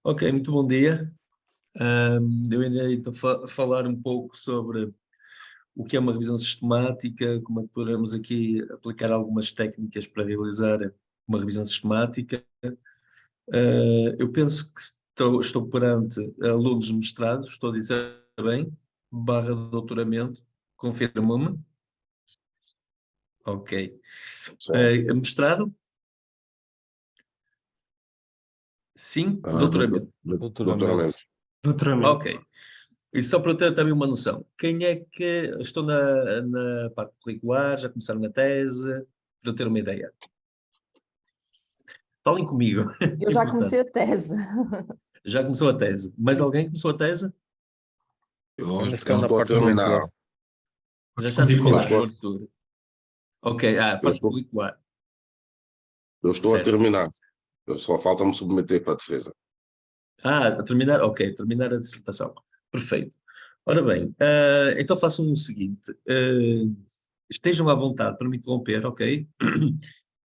Ok, muito bom dia. Eu ainda estou a falar um pouco sobre o que é uma revisão sistemática, como é que podemos aqui aplicar algumas técnicas para realizar uma revisão sistemática. Eu penso que estou perante alunos de mestrado, estou a dizer bem, barra doutoramento, confirma-me. Ok. Sim. Mestrado? Sim, doutoramento. Doutoramento. Doutoramento. Ok. E só para eu ter também uma noção, quem é que estão na parte curricular, já começaram a tese, para eu ter uma ideia? Falem comigo, Eu já comecei a tese. já começou a tese. Mais alguém começou a tese? Eu Ainda estou estão na a parte terminar. curricular. Já está a terminar Eu a estou, cobertura. Ok, eu parte estou, curricular, eu estou a certo. terminar. Só falta-me submeter para a defesa. A terminar, ok, terminar a dissertação. Perfeito. Ora bem, então façam o seguinte, estejam à vontade para me interromper, ok?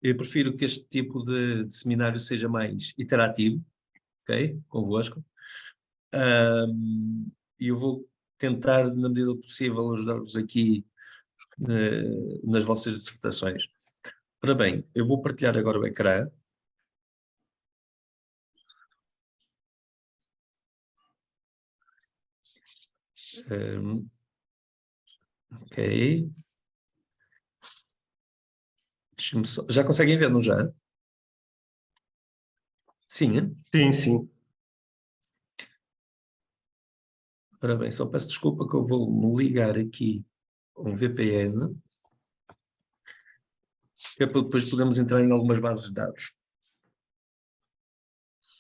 Eu prefiro que este tipo de seminário seja mais interativo, ok? Convosco. E eu vou tentar, na medida do possível, ajudar-vos aqui nas vossas dissertações. Ora bem, eu vou partilhar agora o ecrã. Ok. Já conseguem ver, não já? Sim, hein? Sim, sim. Ora bem, só peço desculpa que eu vou me ligar aqui a um VPN, que é para depois podermos entrar em algumas bases de dados.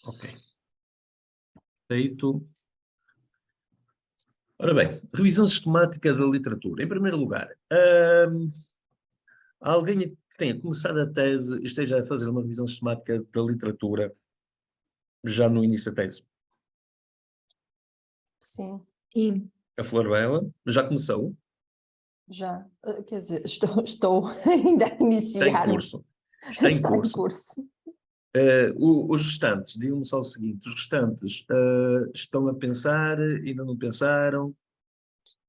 Ok. Feito. Ora bem, revisão sistemática da literatura. Em primeiro lugar, há alguém que tenha começado a tese e esteja a fazer uma revisão sistemática da literatura já no início da tese? Sim, Sim. A Flor Bela já começou? já. Quer dizer, estou ainda a Está em iniciar. curso. Está em Está em curso. curso. Os restantes, digam-me só o seguinte, os restantes estão a pensar, ainda não pensaram?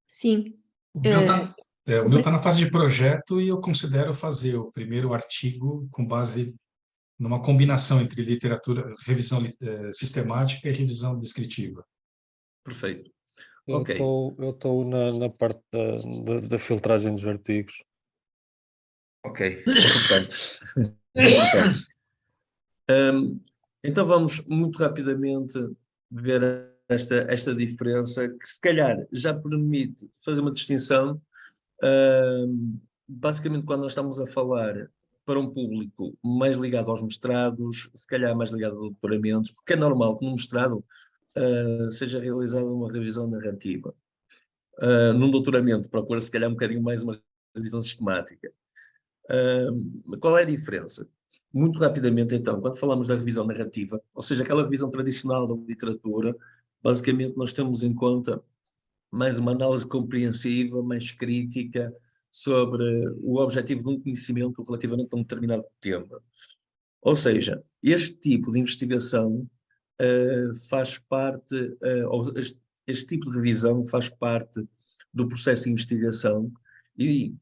Sim. O meu está na fase de projeto e eu considero fazer o primeiro artigo com base numa combinação entre literatura, revisão sistemática e revisão descritiva. Perfeito. Eu Ok. estou na parte da filtragem dos artigos. Ok, importante. Importante. Então vamos muito rapidamente ver esta diferença, que se calhar já permite fazer uma distinção. Basicamente, quando nós estamos a falar para um público mais ligado aos mestrados, se calhar mais ligado a doutoramentos, porque é normal que no mestrado seja realizada uma revisão narrativa. Num doutoramento, procura se calhar um bocadinho mais uma revisão sistemática. Qual é a diferença? Muito rapidamente, então, quando falamos da revisão narrativa, ou seja, aquela revisão tradicional da literatura, basicamente nós temos em conta mais uma análise compreensiva, mais crítica sobre o objetivo de um conhecimento relativamente a um determinado tema. Ou seja, este tipo de investigação faz parte, ou este tipo de revisão faz parte do processo de investigação e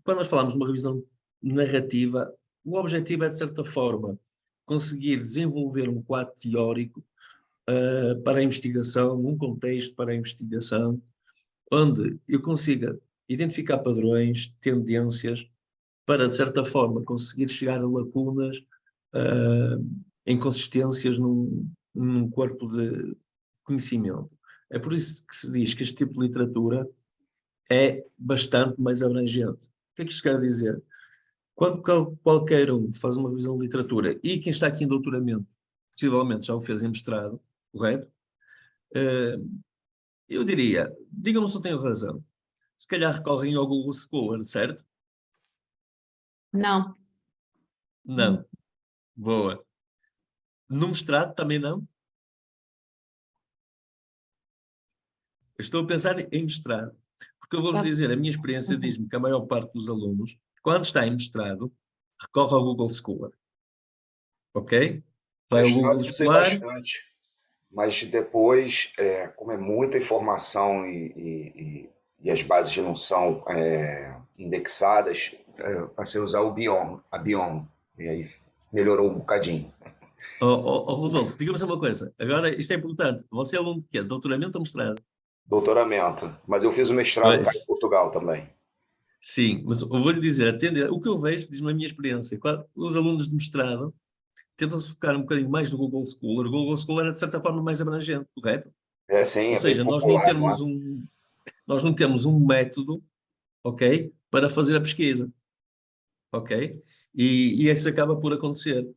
quando nós falamos de uma revisão narrativa, o objetivo é, de certa forma, conseguir desenvolver um quadro teórico para a investigação, um contexto para a investigação, onde eu consiga identificar padrões, tendências, para, de certa forma, conseguir chegar a lacunas, inconsistências num corpo de conhecimento. É por isso que se diz que este tipo de literatura é bastante mais abrangente. O que é que isto quer dizer? Quando qualquer um faz uma revisão de literatura, e quem está aqui em doutoramento, possivelmente já o fez em mestrado, correto? Eu diria, digam-me se eu tenho razão, se calhar recorrem ao Google Scholar, certo? Não. Não. Boa. No mestrado também não? Eu estou a pensar em mestrado, porque eu vou-vos dizer, a minha experiência diz-me que a maior parte dos alunos, quando está em mestrado, recorre ao Google Scholar. Ok? Vai ao Mestrado Google eu usei Scholar, bastante. mas depois, como é muita informação e as bases não são indexadas, passei a usar a Biom, e aí melhorou um bocadinho. Rodolfo, diga-me uma coisa. Agora, isto é importante. Você é aluno de quê? Doutoramento ou mestrado? Doutoramento, mas eu fiz o mestrado cá Pois. em Portugal também. Sim, mas eu vou-lhe dizer, o que eu vejo, diz-me a minha experiência, os alunos de mestrado tentam-se focar um bocadinho mais no Google Scholar. O Google Scholar é, de certa forma, mais abrangente, correto? Sim, Ou é bem seja, popular, não é? nós não temos um método, ok, para fazer a pesquisa, ok? E isso acaba por acontecer.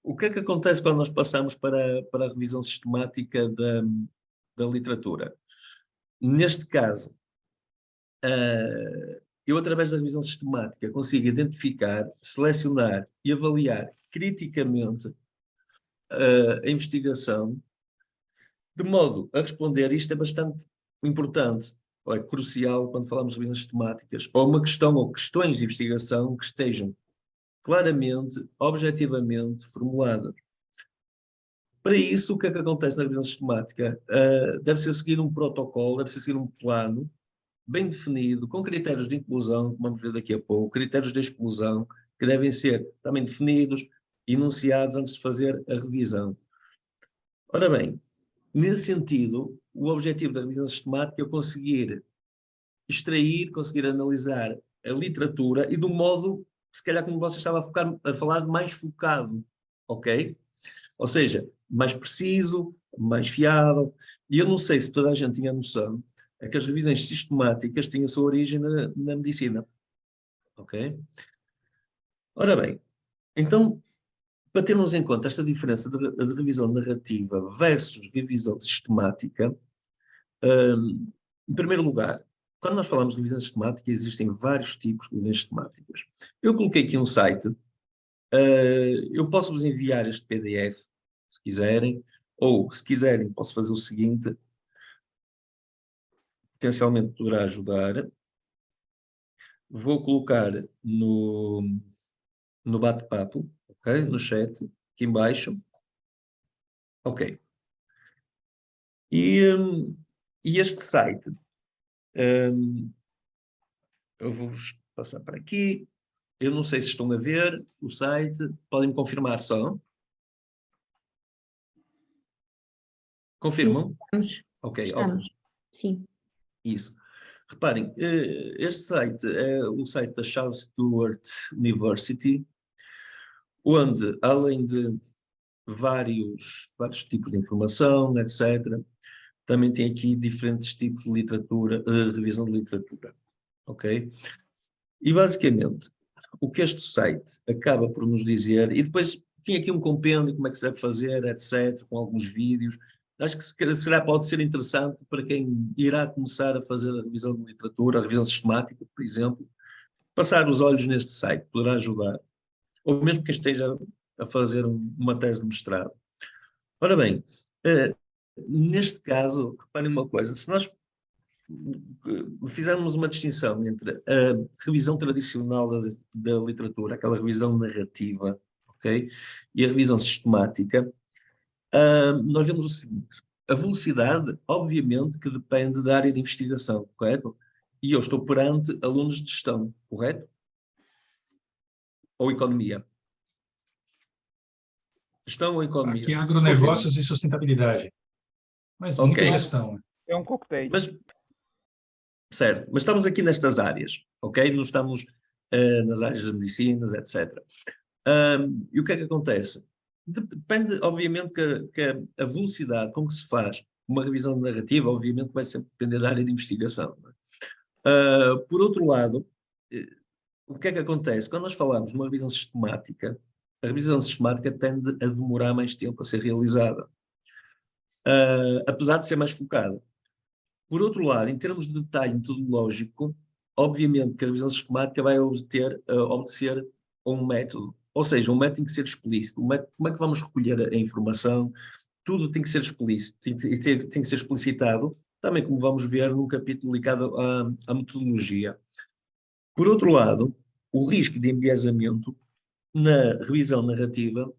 O que é que acontece quando nós passamos para a revisão sistemática da literatura? Neste caso, eu, através da revisão sistemática, consigo identificar, selecionar e avaliar criticamente a investigação, de modo a responder, isto é bastante importante, ou é crucial quando falamos de revisões sistemáticas, ou uma questão ou questões de investigação que estejam claramente, objetivamente formuladas. Para isso, o que é que acontece na revisão sistemática? Deve-se seguir um protocolo, deve-se seguir um plano bem definido, com critérios de inclusão, que vamos ver daqui a pouco, critérios de exclusão, que devem ser também definidos, enunciados antes de fazer a revisão. Ora bem, nesse sentido, o objetivo da revisão sistemática é conseguir extrair, conseguir analisar a literatura e de um modo, se calhar como você estava a falar, mais focado, ok? Ou seja, mais preciso, mais fiável. E eu não sei se toda a gente tinha noção, é que as revisões sistemáticas têm a sua origem na medicina, ok? Ora bem, então, para termos em conta esta diferença de revisão narrativa versus revisão sistemática, em primeiro lugar, quando nós falamos de revisão sistemática, existem vários tipos de revisões sistemáticas. Eu coloquei aqui um site, eu posso vos enviar este PDF, se quiserem, ou se quiserem, posso fazer o seguinte, potencialmente poderá ajudar. Vou colocar no bate-papo, ok? No chat, aqui em baixo. Ok. E este site, eu vou-vos passar para aqui. Eu não sei se estão a ver o site, podem-me confirmar só. Confirmam? Sim, estamos. Ok, Estamos. ótimo. Sim. Isso. Reparem, este site é o site da Charles Stewart University, onde, além de vários tipos de informação, etc., também tem aqui diferentes tipos de literatura, revisão de literatura, ok? E basicamente, o que este site acaba por nos dizer, e depois tinha aqui um compêndio, como é que se deve fazer, etc., com alguns vídeos, acho que pode ser interessante para quem irá começar a fazer a revisão de literatura, a revisão sistemática, por exemplo, passar os olhos neste site, poderá ajudar, ou mesmo quem esteja a fazer uma tese de mestrado. Ora bem, neste caso, reparem uma coisa, se nós fizermos uma distinção entre a revisão tradicional da literatura, aquela revisão narrativa, ok, e a revisão sistemática, nós vemos o seguinte: a velocidade, obviamente, que depende da área de investigação, correto? E eu estou perante alunos de gestão, correto? Ou economia? Gestão ou economia? Aqui agronegócios e sustentabilidade. Mas muita Ok. gestão. É um cocktail. Certo, mas estamos aqui nestas áreas, ok? Não estamos nas áreas das medicinas, etc. E o que é que acontece? Depende, obviamente, que a velocidade com que se faz uma revisão narrativa, obviamente, vai sempre depender da área de investigação. Não é? Por outro lado, o que é que acontece? Quando nós falamos de uma revisão sistemática, a revisão sistemática tende a demorar mais tempo a ser realizada, apesar de ser mais focada. Por outro lado, em termos de detalhe metodológico, obviamente que a revisão sistemática vai obedecer a um método, ou seja, um método tem que ser explícito. Como é que vamos recolher a informação? Tudo tem que ser explícito, tem que ser explicitado, também como vamos ver num capítulo ligado à metodologia. Por outro lado, o risco de enviesamento na revisão narrativa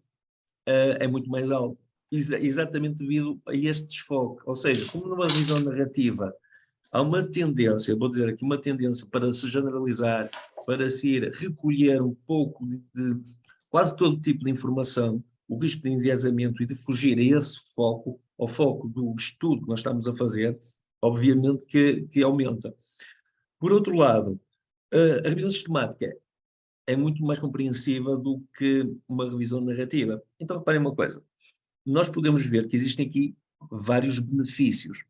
é muito mais alto. exatamente devido a este desfoque. Ou seja, como numa revisão narrativa há uma tendência, vou dizer aqui, uma tendência para se generalizar, para se ir recolher um pouco de quase todo tipo de informação, o risco de enviesamento e de fugir a esse foco, ao foco do estudo que nós estamos a fazer, obviamente que aumenta. Por outro lado, a revisão sistemática é muito mais compreensiva do que uma revisão narrativa. Então, reparem uma coisa, nós podemos ver que existem aqui vários benefícios.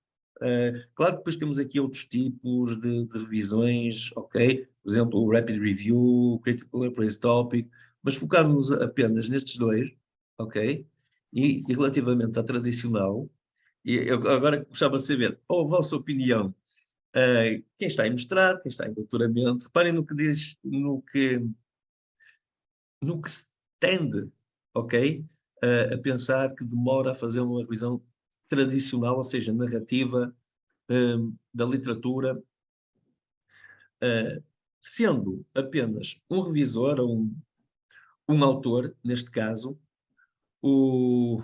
Claro que depois temos aqui outros tipos de revisões, ok? Por exemplo, o Rapid Review, Critical Appraise Topic, mas focarmos apenas nestes dois, ok? E relativamente à tradicional, e eu agora gostava de saber, a vossa opinião, quem está em mestrado, quem está em doutoramento, reparem no que diz, no que se tende, ok? A pensar que demora a fazer uma revisão tradicional, ou seja, narrativa, da literatura, sendo apenas um revisor ou um autor, neste caso, o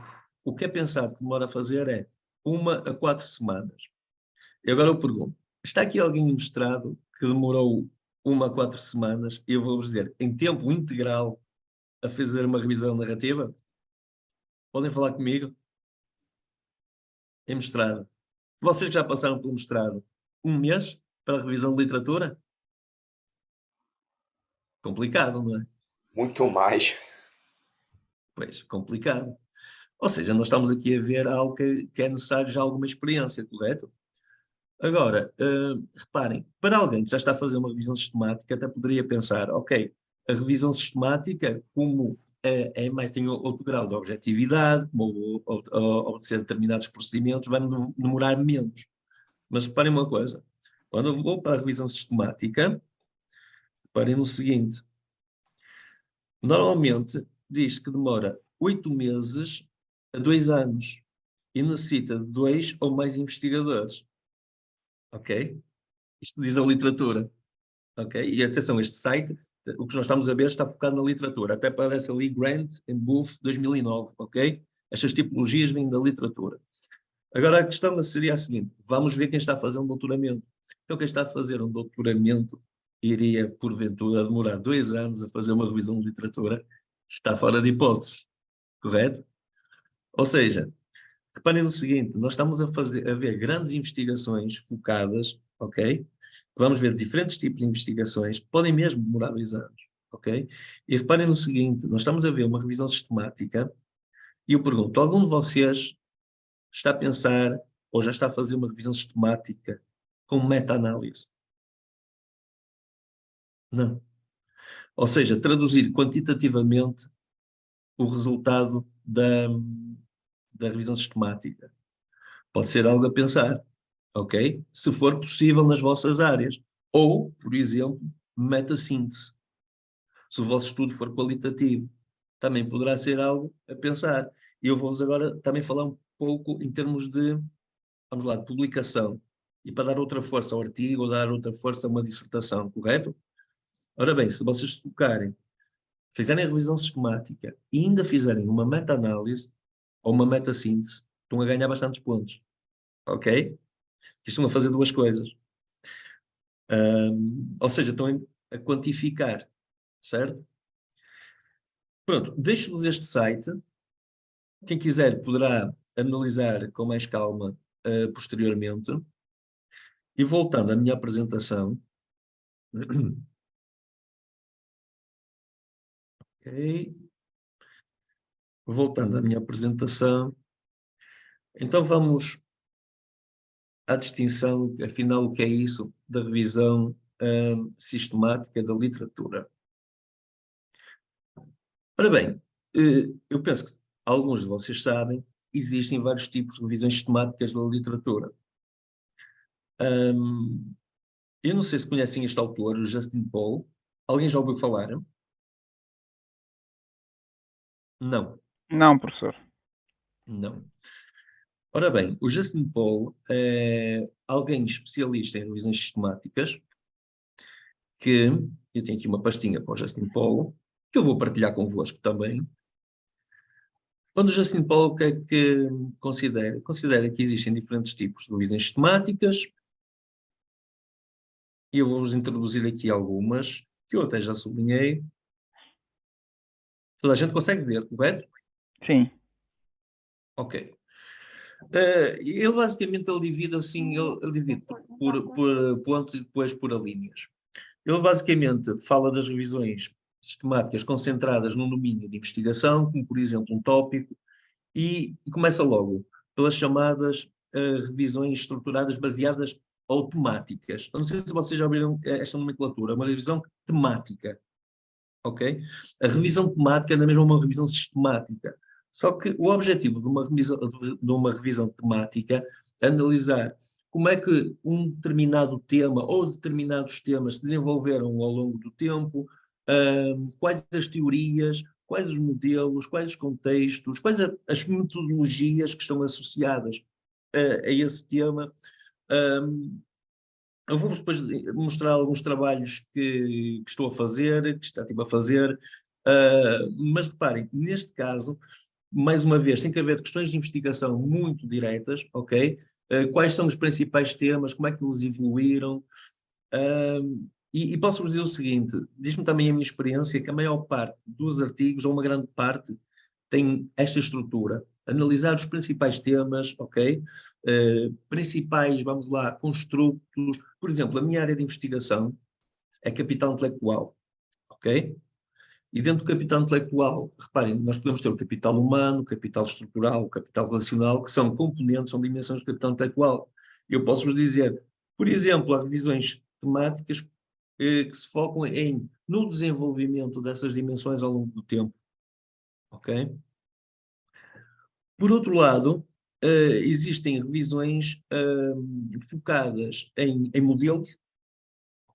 que é pensado que demora a fazer é 1 a 4 semanas. E agora eu pergunto, está aqui alguém em mestrado que demorou 1 a 4 semanas, e eu vou-vos dizer, em tempo integral, a fazer uma revisão narrativa? Podem falar comigo? Em mestrado. Vocês que já passaram pelo mestrado, 1 mês para a revisão de literatura? Complicado, não é? Muito mais. Pois, complicado. Ou seja, nós estamos aqui a ver algo que é necessário já alguma experiência, correto? Agora, reparem, para alguém que já está a fazer uma revisão sistemática, até poderia pensar, ok, a revisão sistemática, como tem outro grau de objetividade, como obedecer determinados procedimentos, vai demorar menos. Mas reparem uma coisa, quando eu vou para a revisão sistemática, reparem no seguinte, normalmente diz que demora 8 meses a 2 anos e necessita de 2 ou mais investigadores. Ok? Isto diz a literatura. Ok? E atenção, este site, o que nós estamos a ver está focado na literatura. Até parece ali Grant and Booth 2009. Ok? Estas tipologias vêm da literatura. Agora a questão seria a seguinte, vamos ver quem está a fazer um doutoramento. Então quem está a fazer um doutoramento iria, porventura, demorar 2 anos a fazer uma revisão de literatura, está fora de hipótese. Correto? Ou seja, reparem no seguinte, nós estamos a ver grandes investigações focadas, ok? Vamos ver diferentes tipos de investigações, que podem mesmo demorar 2 anos, ok? E reparem no seguinte, nós estamos a ver uma revisão sistemática e eu pergunto, algum de vocês está a pensar ou já está a fazer uma revisão sistemática com meta-análise? Não. Ou seja, traduzir quantitativamente o resultado da revisão sistemática. Pode ser algo a pensar, ok? Se for possível nas vossas áreas. Ou, por exemplo, meta-síntese. Se o vosso estudo for qualitativo, também poderá ser algo a pensar. E eu vou-vos agora também falar um pouco em termos de, vamos lá, de publicação. E para dar outra força ao artigo, ou dar outra força a uma dissertação, correto? Ora bem, se vocês se focarem, fizerem a revisão sistemática e ainda fizerem uma meta-análise ou uma meta-síntese, estão a ganhar bastantes pontos. Ok? Estão a fazer duas coisas. Ou seja, estão a quantificar, certo? Pronto, deixo-vos este site. Quem quiser poderá analisar com mais calma posteriormente. E voltando à minha apresentação. Ok. Voltando à minha apresentação. Então vamos à distinção, afinal, o que é isso da revisão sistemática da literatura. Ora bem, eu penso que alguns de vocês sabem, existem vários tipos de revisões sistemáticas da literatura. Eu não sei se conhecem este autor, o Justin Paul. Alguém já ouviu falar? Não. Não, professor. Não. Ora bem, o Justin Paul é alguém especialista em revisões sistemáticas, que eu tenho aqui uma pastinha para o Justin Paul, que eu vou partilhar convosco também. Quando o Jacinto Paulo, o que é que considera? Considera que existem diferentes tipos de revisões sistemáticas, e eu vou-vos introduzir aqui algumas, que eu até já sublinhei. Toda a gente consegue ver, correto? Sim. Ok. Ele basicamente ele divide assim, ele divide por pontos e depois por alíneas. Ele basicamente fala das revisões sistemáticas concentradas num domínio de investigação, como por exemplo um tópico, e começa logo pelas chamadas revisões estruturadas baseadas ou temáticas. Eu não sei se vocês já ouviram esta nomenclatura, uma revisão temática, ok? A revisão temática não é mesmo uma revisão sistemática. Só que o objetivo de uma revisão temática é analisar como é que um determinado tema ou determinados temas se desenvolveram ao longo do tempo, quais as teorias, quais os modelos, quais os contextos, quais as metodologias que estão associadas a esse tema. Eu vou-vos depois mostrar alguns trabalhos que estou a fazer, que estive a fazer, mas reparem, neste caso, mais uma vez, tem que haver questões de investigação muito diretas, ok? Quais são os principais temas, como é que eles evoluíram, e posso-vos dizer o seguinte, diz-me também a minha experiência que a maior parte dos artigos, ou uma grande parte, tem esta estrutura, analisar os principais temas, ok? Principais, vamos lá, construtos. Por exemplo, a minha área de investigação é capital intelectual, ok? E dentro do capital intelectual, reparem, nós podemos ter o capital humano, o capital estrutural, o capital relacional, que são componentes, são dimensões do capital intelectual. Eu posso-vos dizer, por exemplo, há revisões temáticas que se focam no desenvolvimento dessas dimensões ao longo do tempo, ok? Por outro lado, existem revisões focadas em modelos,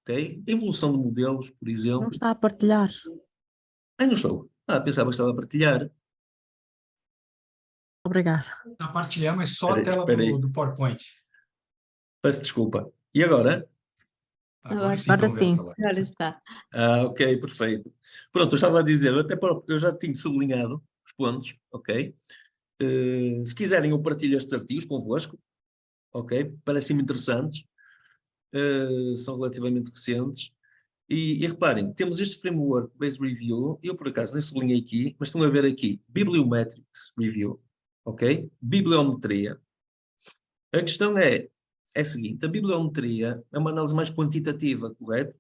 ok? Evolução de modelos, por exemplo. Não está a partilhar. Não estou. Pensava que estava a partilhar. Obrigada. Está a partilhar, mas só a tela Espera aí. do PowerPoint. Peço desculpa. E agora? Agora sim, Agora estão vendo sim. falar. Agora está. Ok, perfeito. Pronto, eu estava a dizer, eu já tinha sublinhado os pontos, ok? Se quiserem eu partilho estes artigos convosco, ok? Parecem-me interessantes, são relativamente recentes. E reparem, temos este Framework Based Review, eu por acaso nem sublinhei aqui, mas estão a ver aqui, Bibliometrics Review, ok? Bibliometria. A questão é a seguinte, a bibliometria é uma análise mais quantitativa, correto?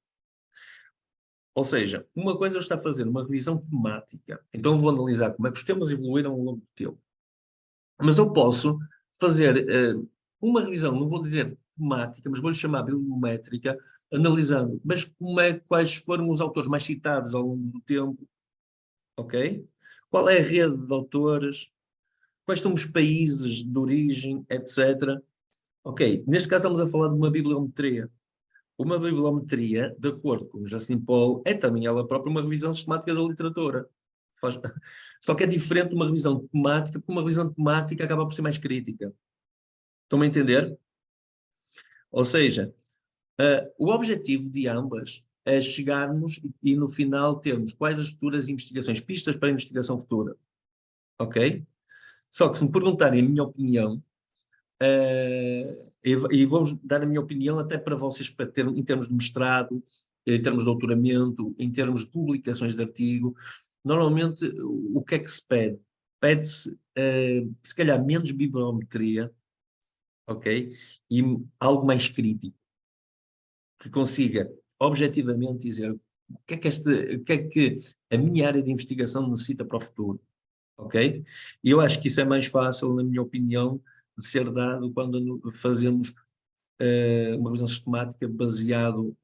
Ou seja, uma coisa é eu estar a fazer uma revisão temática, então eu vou analisar como é que os temas evoluíram ao longo do tempo. Mas eu posso fazer uma revisão, não vou dizer temática, mas vou-lhe chamar bibliométrica, analisando, mas quais foram os autores mais citados ao longo do tempo, ok? Qual é a rede de autores, quais são os países de origem, etc. Ok, neste caso estamos a falar de uma bibliometria. Uma bibliometria, de acordo com o Jacinto Paulo, é também ela própria uma revisão sistemática da literatura. Só que é diferente de uma revisão temática, porque uma revisão temática acaba por ser mais crítica. Estão-me a entender? Ou seja, o objetivo de ambas é chegarmos e no final termos quais as futuras investigações, pistas para a investigação futura. Ok? Só que se me perguntarem a minha opinião, e vou dar a minha opinião até para vocês, para ter, em termos de mestrado, em termos de doutoramento, em termos de publicações de artigo, normalmente o que é que se pede? Pede-se, se calhar, menos bibliometria, ok? E algo mais crítico, que consiga objetivamente dizer o que é que a minha área de investigação necessita para o futuro, ok? E eu acho que isso é mais fácil, na minha opinião, de ser dado quando fazemos uma revisão sistemática baseado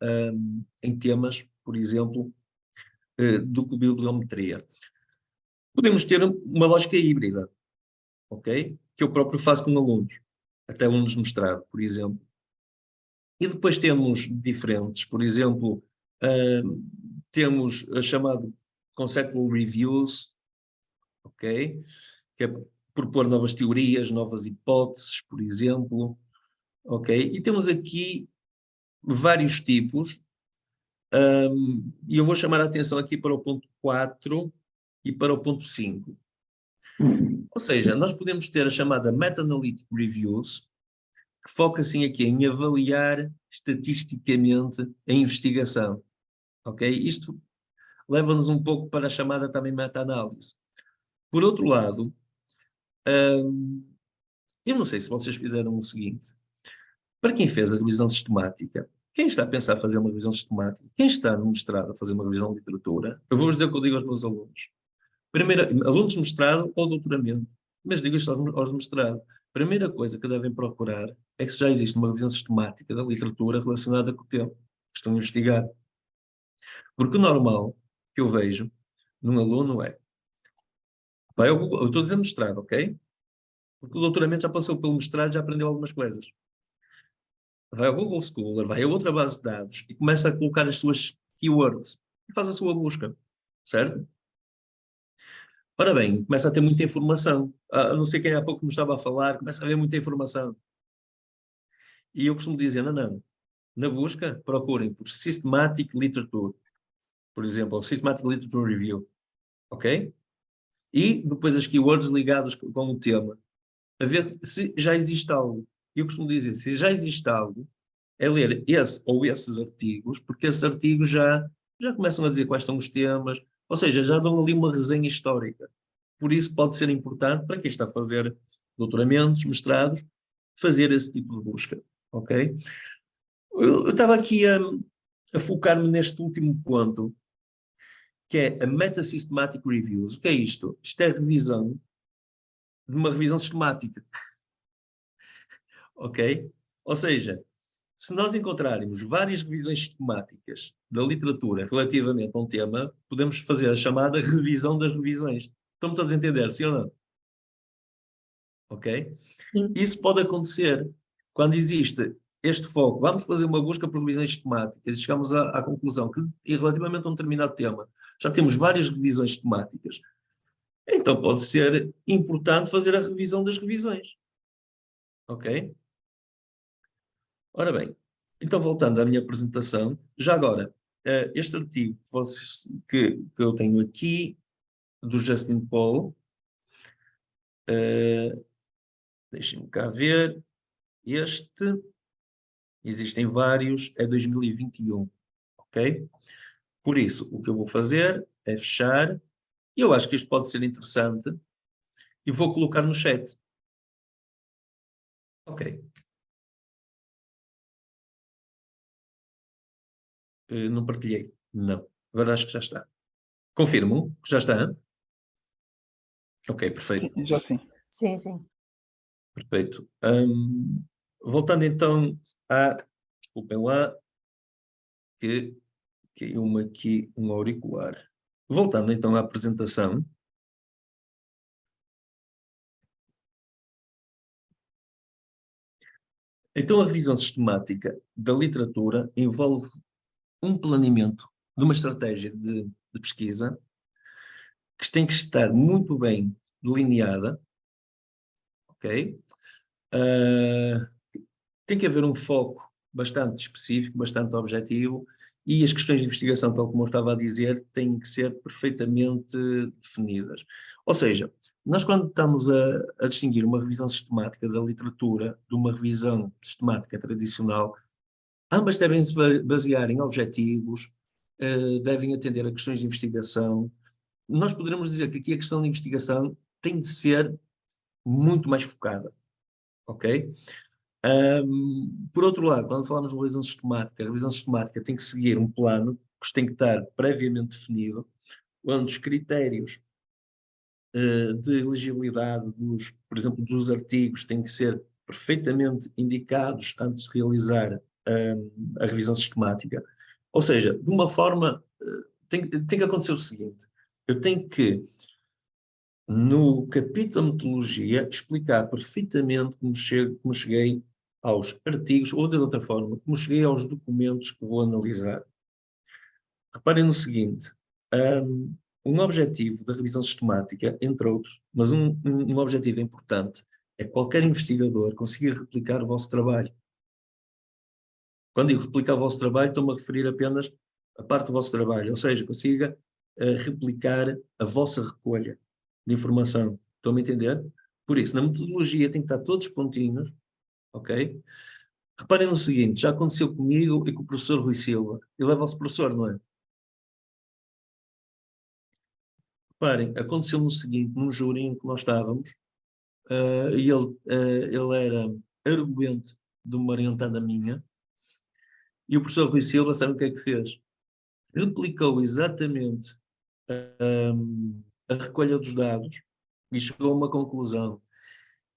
em temas, por exemplo, do que bibliometria. Podemos ter uma lógica híbrida, ok? Que eu próprio faço com alunos, até alunos de mestrado, por exemplo. E depois temos diferentes, por exemplo, temos a chamada conceptual reviews, ok? Que é propor novas teorias, novas hipóteses, por exemplo, ok? E temos aqui vários tipos, e eu vou chamar a atenção aqui para o ponto 4 e para o ponto 5. Ou seja, nós podemos ter a chamada Meta-Analytic Reviews, que foca assim aqui em avaliar estatisticamente a investigação. Ok? Isto leva-nos um pouco para a chamada também meta-análise. Por outro lado, eu não sei se vocês fizeram o seguinte. Para quem fez a revisão sistemática, quem está a pensar fazer uma revisão sistemática, quem está no mestrado a fazer uma revisão de literatura, eu vou-vos dizer o que eu digo aos meus alunos. Primeiro, alunos de mestrado ou doutoramento, mas digo isto aos de mestrado. A primeira coisa que devem procurar é que se já existe uma revisão sistemática da literatura relacionada com o tema que estão a investigar. Porque o normal que eu vejo num aluno é, vai ao Google, eu estou a dizer mestrado, ok? Porque o doutoramento já passou pelo mestrado e já aprendeu algumas coisas. Vai ao Google Scholar, vai a outra base de dados e começa a colocar as suas keywords e faz a sua busca, certo? Ora bem, começa a ter muita informação. Não sei quem há pouco me estava a falar, começa a haver muita informação. E eu costumo dizer, não. Na busca, procurem por Systematic Literature, por exemplo, ou Systematic Literature Review, ok? E depois as keywords ligadas com o tema, a ver se já existe algo. Eu costumo dizer, se já existe algo, é ler esse ou esses artigos, porque esses artigos já começam a dizer quais são os temas, ou seja, já dão ali uma resenha histórica. Por isso pode ser importante para quem está a fazer doutoramentos, mestrados, fazer esse tipo de busca, ok? Eu estava aqui a focar-me neste último ponto, que é a Meta-Systematic Reviews. O que é isto? Isto é a revisão de uma revisão sistemática. Ok? Ou seja, se nós encontrarmos várias revisões sistemáticas da literatura relativamente a um tema, podemos fazer a chamada revisão das revisões. Estão-me todos a entender, sim ou não? Ok? Sim. Isso pode acontecer quando existe este foco. Vamos fazer uma busca por revisões sistemáticas e chegamos à conclusão que, relativamente a um determinado tema, já temos várias revisões sistemáticas. Então pode ser importante fazer a revisão das revisões. Ok? Ora bem, então voltando à minha apresentação, já agora, este artigo que eu tenho aqui, do Justin Paul, deixem-me cá ver, existem vários, é 2021, ok? Por isso, o que eu vou fazer é fechar, e eu acho que isto pode ser interessante, e vou colocar no chat. Ok. Não partilhei. Não. Agora acho que já está. Confirmam que já está? Ok, perfeito. Já sim. Sim, sim. Perfeito. Voltando então desculpem lá, que caiu-me aqui um auricular. Voltando então à apresentação. Então a revisão sistemática da literatura envolve um planeamento de uma estratégia de pesquisa que tem que estar muito bem delineada, ok? Tem que haver um foco bastante específico, bastante objetivo, e as questões de investigação, tal como eu estava a dizer, têm que ser perfeitamente definidas. Ou seja, nós quando estamos a distinguir uma revisão sistemática da literatura de uma revisão sistemática tradicional, ambas devem se basear em objetivos, devem atender a questões de investigação. Nós poderemos dizer que aqui a questão de investigação tem de ser muito mais focada, ok? Por outro lado, quando falamos de revisão sistemática, a revisão sistemática tem que seguir um plano que tem que estar previamente definido, onde os critérios de elegibilidade, por exemplo, dos artigos têm que ser perfeitamente indicados antes de realizar a revisão sistemática. Ou seja, de uma forma, tem que acontecer o seguinte, eu tenho que, no capítulo de metodologia, explicar perfeitamente como cheguei aos artigos, ou dizer de outra forma, como cheguei aos documentos que vou analisar. Reparem no seguinte, um objetivo da revisão sistemática, entre outros, mas um objetivo importante, é que qualquer investigador consiga replicar o vosso trabalho. Quando digo replicar o vosso trabalho, estou-me a referir apenas à parte do vosso trabalho, ou seja, consiga replicar a vossa recolha de informação, Estão-me a entender? Por isso, na metodologia tem que estar todos os pontinhos, ok? Reparem no seguinte, já aconteceu comigo e com o professor Rui Silva. Ele é vosso professor, não é? Reparem, aconteceu no seguinte, num júri em que nós estávamos, e ele era arguente de uma orientada minha, e o professor Rui Silva, sabe o que é que fez? Replicou exatamente a recolha dos dados e chegou a uma conclusão.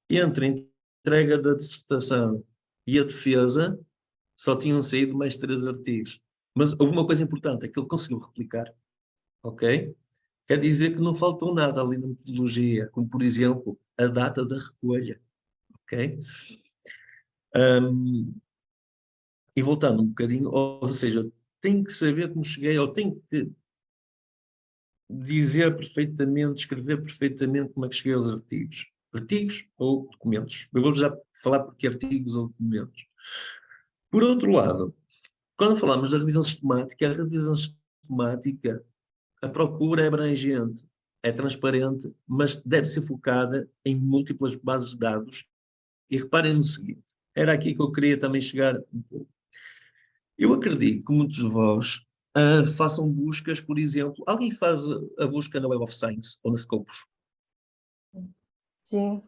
Entre a entrega da dissertação e a defesa, só tinham saído mais 3 artigos. Mas houve uma coisa importante, é que ele conseguiu replicar. Ok? Quer dizer que não faltou nada ali na metodologia, como, por exemplo, a data da recolha. Ok? E voltando um bocadinho, ou seja, tenho que saber como cheguei, ou tenho que dizer perfeitamente, escrever perfeitamente como é que cheguei aos artigos. Artigos ou documentos. Eu vou já falar porque artigos ou documentos. Por outro lado, quando falamos da revisão sistemática, a revisão sistemática, a procura é abrangente, é transparente, mas deve ser focada em múltiplas bases de dados. E reparem no seguinte, era aqui que eu queria também chegar um pouco. Eu acredito que muitos de vós façam buscas, por exemplo, alguém faz a busca na Web of Science ou na Scopus? Sim,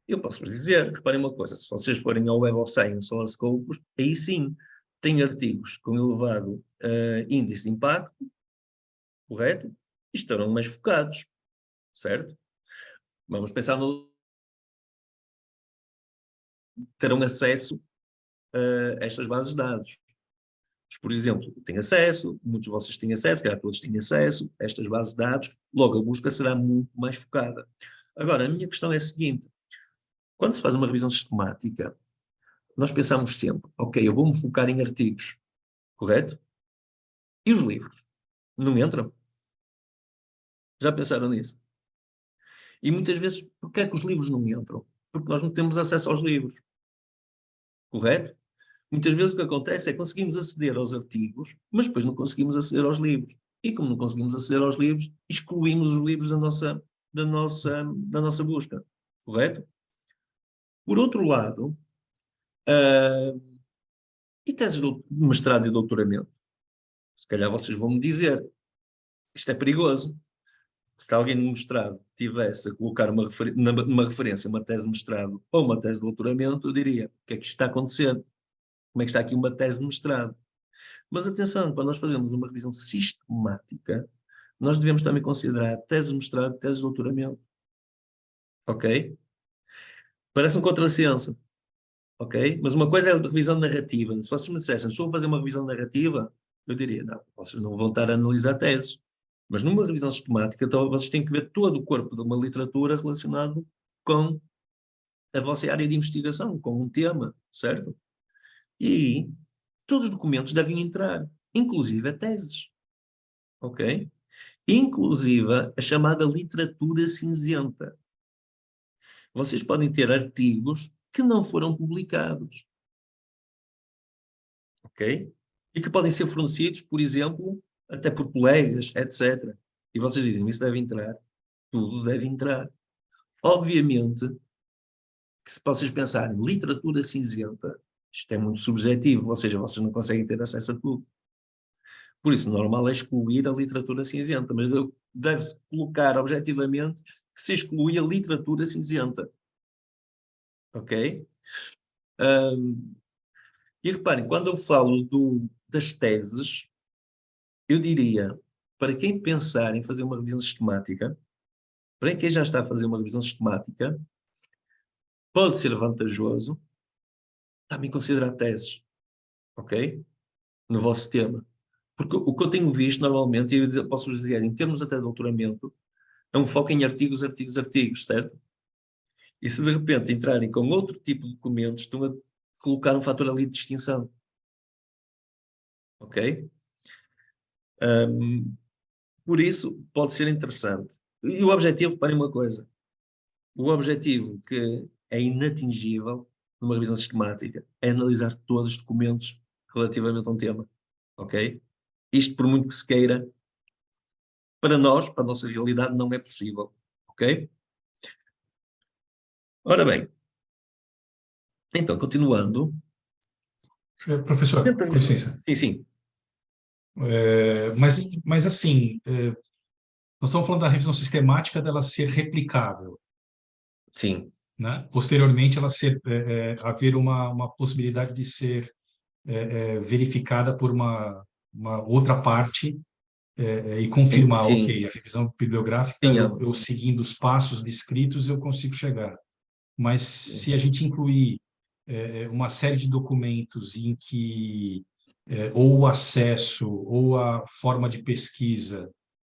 Eu posso vos dizer, reparem uma coisa, se vocês forem ao Web of Science ou a Scopus, aí sim, tem artigos com elevado índice de impacto, correto? E estarão mais focados, certo? Vamos pensar no... terão acesso a estas bases de dados. Mas, por exemplo, têm acesso, muitos de vocês têm acesso, calhar todos têm acesso a estas bases de dados, logo a busca será muito mais focada. Agora, a minha questão é a seguinte, quando se faz uma revisão sistemática, nós pensamos sempre, ok, eu vou-me focar em artigos, correto? E os livros? Não entram? Já pensaram nisso? E muitas vezes, porquê é que os livros não entram? Porque nós não temos acesso aos livros, correto? Muitas vezes o que acontece é que conseguimos aceder aos artigos, mas depois não conseguimos aceder aos livros. E como não conseguimos aceder aos livros, excluímos os livros da nossa busca, correto? Por outro lado, e teses de mestrado e doutoramento? Se calhar vocês vão me dizer, isto é perigoso. Se alguém no mestrado tivesse a colocar numa referência uma tese de mestrado ou uma tese de doutoramento, eu diria, o que é que isto está a acontecer? Como é que está aqui uma tese de mestrado? Mas atenção, quando nós fazemos uma revisão sistemática, nós devemos também considerar tese de mestrado e tese de doutoramento. Ok? Parece um contrassenso. Ok? Mas uma coisa é a revisão narrativa. Se vocês me dissessem, estou a fazer uma revisão narrativa, eu diria, não, vocês não vão estar a analisar teses. Mas numa revisão sistemática, então, vocês têm que ver todo o corpo de uma literatura relacionado com a vossa área de investigação, com um tema, certo? E todos os documentos devem entrar, inclusive a teses. Ok? Inclusive a chamada literatura cinzenta. Vocês podem ter artigos que não foram publicados. Ok? E que podem ser fornecidos, por exemplo, até por colegas, etc. E vocês dizem, isso deve entrar. Tudo deve entrar. Obviamente que se vocês pensarem literatura cinzenta, isto é muito subjetivo, ou seja, vocês não conseguem ter acesso a tudo. Por isso, normal é excluir a literatura cinzenta, mas deve-se colocar objetivamente que se exclui a literatura cinzenta. Ok? E reparem, quando eu falo das teses, eu diria, para quem pensar em fazer uma revisão sistemática, para quem já está a fazer uma revisão sistemática, pode ser vantajoso também considerar teses, ok? No vosso tema. Porque o que eu tenho visto normalmente, e eu posso vos dizer, em termos até de doutoramento, é um foco em artigos, certo? E se de repente entrarem com outro tipo de documentos, estão a colocar um fator ali de distinção. Ok? Por isso, pode ser interessante. E o objetivo, parem uma coisa, o objetivo que é inatingível numa revisão sistemática é analisar todos os documentos relativamente a um tema. Ok? Isto, por muito que se queira, para nós, para a nossa realidade, não é possível. ok? Ora bem, então, continuando. Professor, com licença. Sim, sim. Mas assim, nós estamos falando da revisão sistemática dela ser replicável, Sim. né? Posteriormente, ela haver uma possibilidade de ser verificada por uma outra parte e confirmar, Sim. ok, a revisão bibliográfica, Sim, eu seguindo os passos descritos, eu consigo chegar. Mas se a gente incluir uma série de documentos em que ou o acesso ou a forma de pesquisa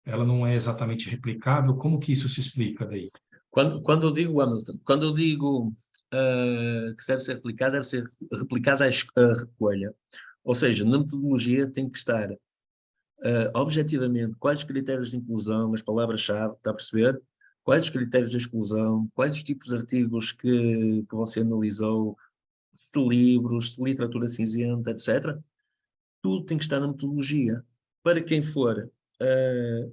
ela não é exatamente replicável, como que isso se explica daí? Quando eu digo, Hamilton, quando eu digo que deve ser replicada a recolha. Ou seja, na metodologia tem que estar objetivamente quais os critérios de inclusão, as palavras-chave, está a perceber? Quais os critérios de exclusão, quais os tipos de artigos que você analisou, se livros, se literatura cinzenta, etc. Tudo tem que estar na metodologia. Para quem for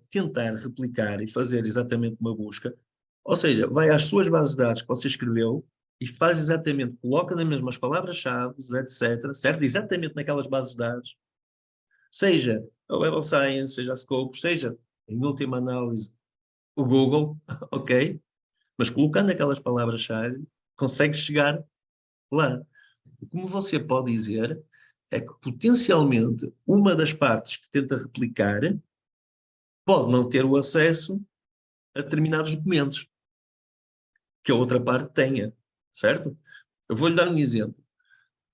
tentar replicar e fazer exatamente uma busca, ou seja, vai às suas bases de dados que você escreveu e faz exatamente, coloca nas mesmas palavras-chave, etc., certo? Exatamente naquelas bases de dados, seja a Web of Science, seja a Scopus, seja, em última análise, o Google, ok? Mas colocando aquelas palavras-chave, consegue chegar lá. Como você pode dizer, é que potencialmente uma das partes que tenta replicar pode não ter o acesso a determinados documentos que a outra parte tenha, certo? Eu vou-lhe dar um exemplo.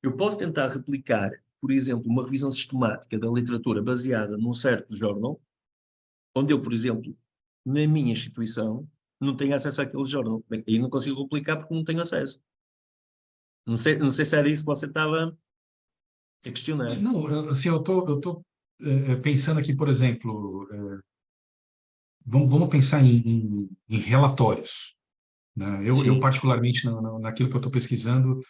Eu posso tentar replicar, por exemplo, uma revisão sistemática da literatura baseada num certo jornal, onde eu, por exemplo, na minha instituição, não tenho acesso àquele jornal. Bem, aí não consigo replicar porque não tenho acesso. Não sei se era isso que você estava a questionar. Não, assim, eu tô pensando aqui, por exemplo, vamos pensar em relatórios, né? Eu Sim, particularmente, naquilo que eu estou pesquisando,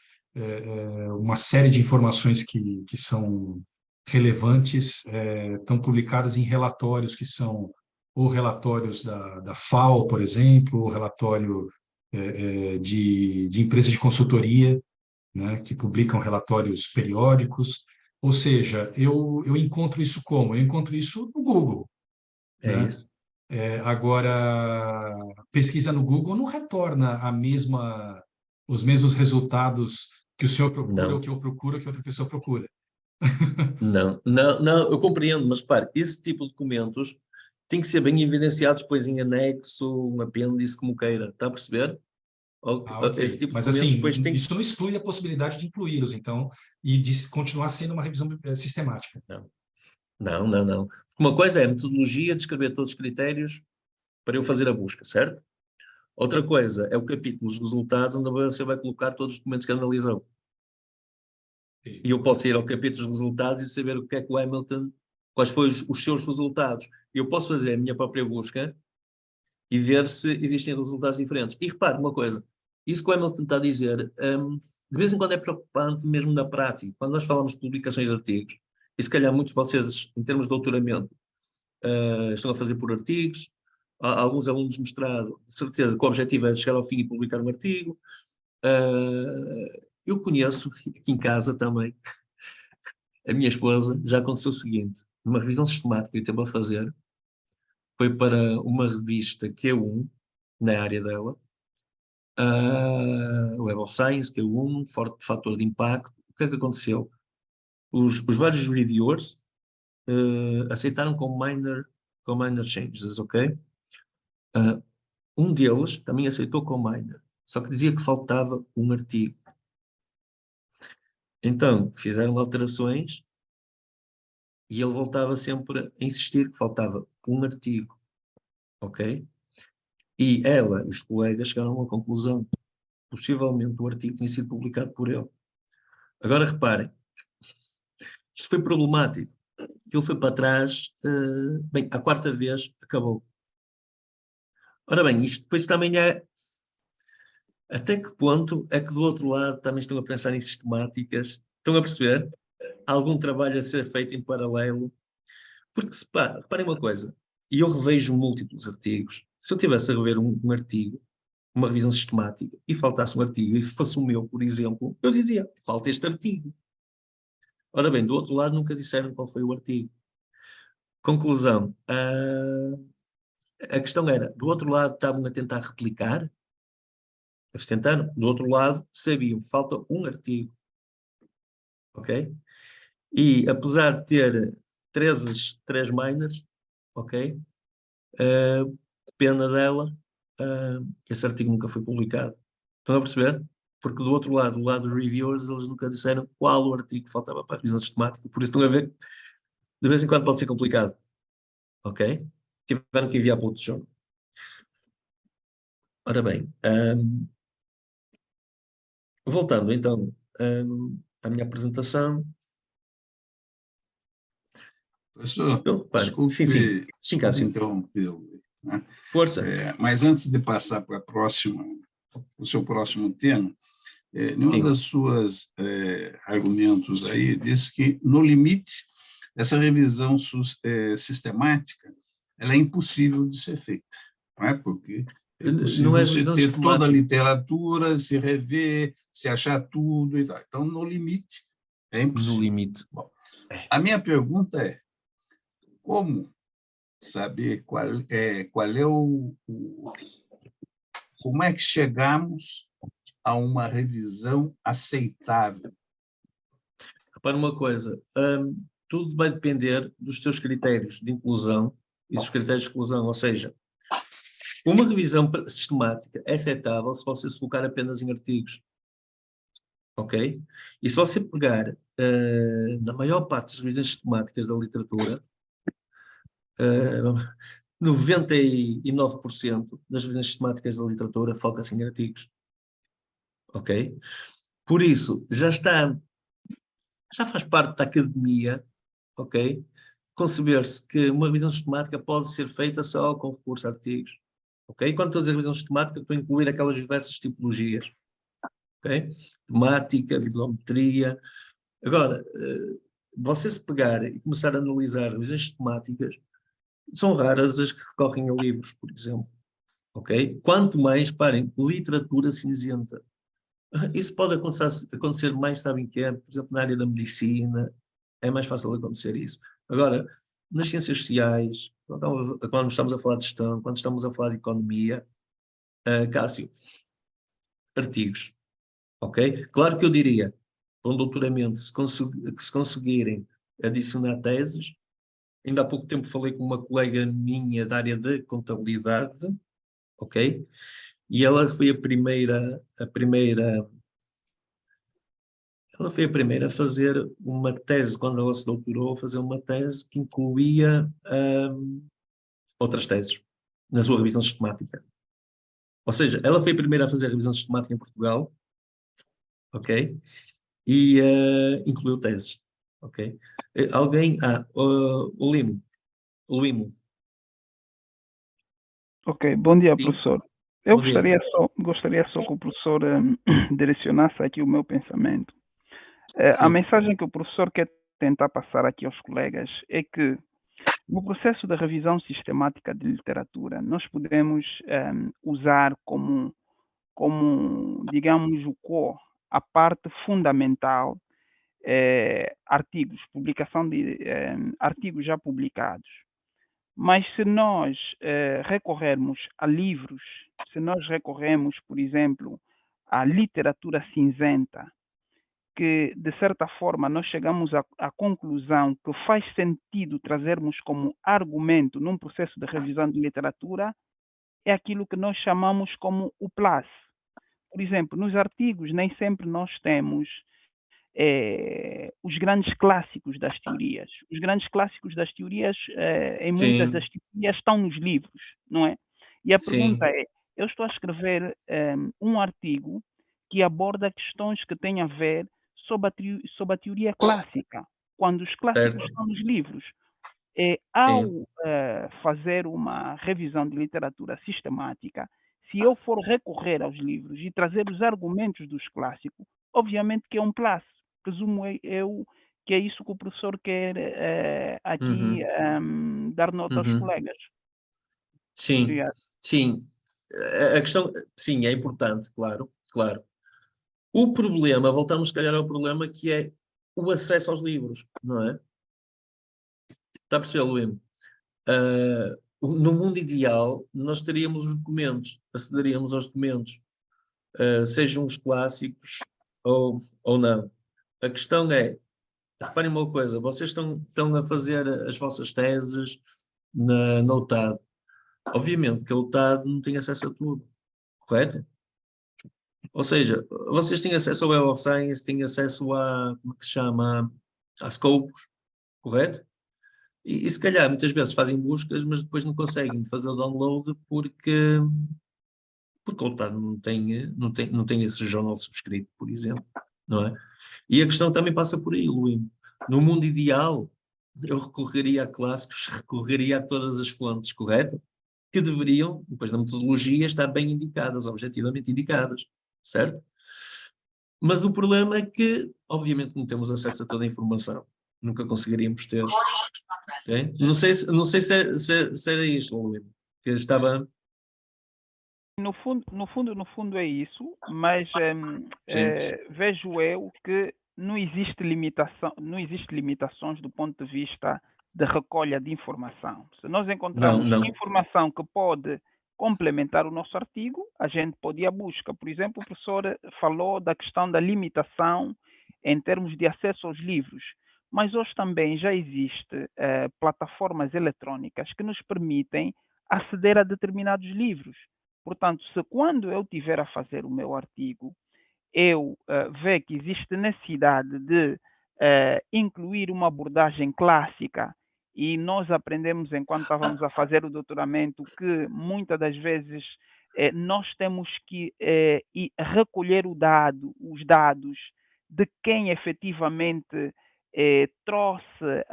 uma série de informações que são relevantes estão publicadas em relatórios que são ou relatórios da FAO, por exemplo, ou relatório de empresas de consultoria, né, que publicam relatórios periódicos. Ou seja, eu encontro isso como? Eu encontro isso no Google, é né? isso. Agora, pesquisa no Google não retorna os mesmos resultados que o senhor procura, ou Não, que eu procuro, ou que outra pessoa procura. não, eu compreendo, mas repare, esse tipo de documentos tem que ser bem evidenciados depois em anexo, um apêndice, como queira, está a perceber? Ah, Esse ok. tipo de Mas, documentos assim, depois tem que... isso não exclui a possibilidade de incluí-los, então, e de continuar sendo uma revisão sistemática. Não. Uma coisa é a metodologia, descrever todos os critérios para eu fazer a busca, certo? Outra coisa é o capítulo dos resultados, onde você vai colocar todos os documentos que analisou. E eu posso ir ao capítulo dos resultados e saber o que é que o Hamilton, quais foram os seus resultados. Eu posso fazer a minha própria busca e ver se existem resultados diferentes. E repare uma coisa, isso que o Hamilton está a dizer, de vez em quando é preocupante mesmo na prática, quando nós falamos de publicações de artigos, e se calhar muitos de vocês, em termos de doutoramento, estão a fazer por artigos, há alguns alunos de mestrado, de certeza que o objetivo é chegar ao fim e publicar um artigo. Eu conheço, aqui em casa também, a minha esposa, já aconteceu o seguinte, numa revisão sistemática que eu estava a fazer, foi para uma revista Q1, na área dela, Web of Science, Q1, forte fator de impacto. O que é que aconteceu? Os vários reviewers aceitaram com minor changes, ok? Um deles também aceitou com minor, só que dizia que faltava um artigo. Então, fizeram alterações e ele voltava sempre a insistir que faltava um artigo, ok? E ela e os colegas chegaram a uma conclusão. Possivelmente o artigo tinha sido publicado por ele. Agora reparem, isto foi problemático. Ele foi para trás, bem, a quarta vez acabou. Ora bem, isto depois também é até que ponto é que do outro lado também estão a pensar em sistemáticas, estão a perceber? Há algum trabalho a ser feito em paralelo, porque reparem uma coisa, e eu revejo múltiplos artigos, Se eu tivesse a rever um artigo, uma revisão sistemática, e faltasse um artigo, e fosse o meu, por exemplo, eu dizia, falta este artigo. Ora bem, do outro lado nunca disseram qual foi o artigo. Conclusão, a questão era, do outro lado estavam a tentar replicar, eles tentaram, do outro lado sabiam, falta um artigo, ok? E apesar de ter três minors, ok? Pena dela, esse artigo nunca foi publicado. Estão a perceber? Porque do outro lado, do lado dos reviewers, eles nunca disseram qual o artigo que faltava para a revisão sistemática, por isso estão a ver, de vez em quando pode ser complicado, ok? Tiveram que enviar para outro jornal. Ora bem, voltando então à minha apresentação. Professor, Então, repare, sim, desculpe Cássio, interrompê-lo, né? força. Mas antes de passar para o seu próximo tema, nenhum das suas argumentos aí diz que, no limite, essa revisão sistemática ela é impossível de ser feita, não é? Porque é Não possível é se revisão ter toda a sistemática. literatura, se rever, se achar tudo e tal. Então, no limite, é impossível. No limite. Bom, a minha pergunta é, como saber como é que chegamos a uma revisão aceitável? Repara uma coisa, tudo vai depender dos teus critérios de inclusão e dos critérios de exclusão, ou seja, uma revisão sistemática é aceitável se você se focar apenas em artigos, ok? E se você pegar na maior parte das revisões sistemáticas da literatura, 99% das revisões sistemáticas da literatura foca-se em artigos, ok? Por isso, já faz parte da academia, ok? Conceber-se que uma revisão sistemática pode ser feita só com recurso a artigos, ok? Quando estou a dizer revisão sistemática, estou a incluir aquelas diversas tipologias, ok? Temática, bibliometria. Agora, você se pegar e começar a analisar revisões sistemáticas, são raras as que recorrem a livros, por exemplo, ok? Quanto mais, parem, literatura cinzenta. Isso pode acontecer mais, sabem que é, por exemplo, na área da medicina, é mais fácil acontecer isso. Agora, nas ciências sociais, quando estamos a falar de gestão, quando estamos a falar de economia, Cássio, artigos, ok? Claro que eu diria, para um doutoramento, se conseguirem adicionar teses, ainda há pouco tempo falei com uma colega minha da área de contabilidade, ok? E ela foi a primeira a fazer uma tese, quando ela se doutorou, a fazer uma tese que incluía outras teses na sua revisão sistemática. Ou seja, ela foi a primeira a fazer a revisão sistemática em Portugal, ok? E incluiu teses, ok? O Limo. Ok, bom dia, Sim. professor. Eu Bom dia. gostaria só que o professor direcionasse aqui o meu pensamento. A Sim. mensagem que o professor quer tentar passar aqui aos colegas é que, no processo da revisão sistemática de literatura, nós podemos usar como, digamos, o core, a parte fundamental, artigos, publicação de artigos já publicados. Mas se nós recorrermos a livros, se nós recorremos, por exemplo, à literatura cinzenta, que, de certa forma, nós chegamos à conclusão que faz sentido trazermos como argumento num processo de revisão de literatura, é aquilo que nós chamamos como o plus. Por exemplo, nos artigos, nem sempre nós temos os grandes clássicos das teorias. Os grandes clássicos das teorias, em muitas das teorias, estão nos livros, não é? E a pergunta é, eu estou a escrever um artigo que aborda questões que têm a ver sobre a teoria clássica, quando os clássicos estão nos livros. Ao fazer uma revisão de literatura sistemática, se eu for recorrer aos livros e trazer os argumentos dos clássicos, obviamente que é um plus. Presumo eu que é isso que o professor quer aqui dar nota aos colegas. Sim. Obrigado. Sim, a questão, sim, é importante, claro, claro. O problema, voltamos se calhar ao problema que é o acesso aos livros, não é? Está a perceber, Luís? No mundo ideal, nós teríamos os documentos, acederíamos aos documentos, sejam os clássicos ou não. A questão é, reparem uma coisa, vocês estão a fazer as vossas teses na UTAD. Obviamente que a UTAD não tem acesso a tudo, correto? Ou seja, vocês têm acesso ao Web of Science, têm acesso a, como é que se chama, a Scopus, correto? E se calhar muitas vezes fazem buscas, mas depois não conseguem fazer o download porque o UTAD não tem esse jornal subscrito, por exemplo, não é? E a questão também passa por aí, Luís. No mundo ideal, eu recorreria a clássicos, recorreria a todas as fontes, correto? Que deveriam, depois da metodologia, estar bem indicadas, objetivamente indicadas, certo? Mas o problema é que, obviamente, não temos acesso a toda a informação. Nunca conseguiríamos ter. Okay? Não sei se era isto, Luís, que estava... No fundo é isso, mas vejo eu que não existe limitações do ponto de vista de recolha de informação. Se nós encontramos Não. informação que pode complementar o nosso artigo, a gente pode ir à busca. Por exemplo, o professor falou da questão da limitação em termos de acesso aos livros, mas hoje também já existem plataformas eletrônicas que nos permitem aceder a determinados livros. Portanto, se quando eu estiver a fazer o meu artigo, eu ver que existe necessidade de incluir uma abordagem clássica, e nós aprendemos enquanto estávamos a fazer o doutoramento que muitas das vezes nós temos que recolher os dados de quem efetivamente trouxe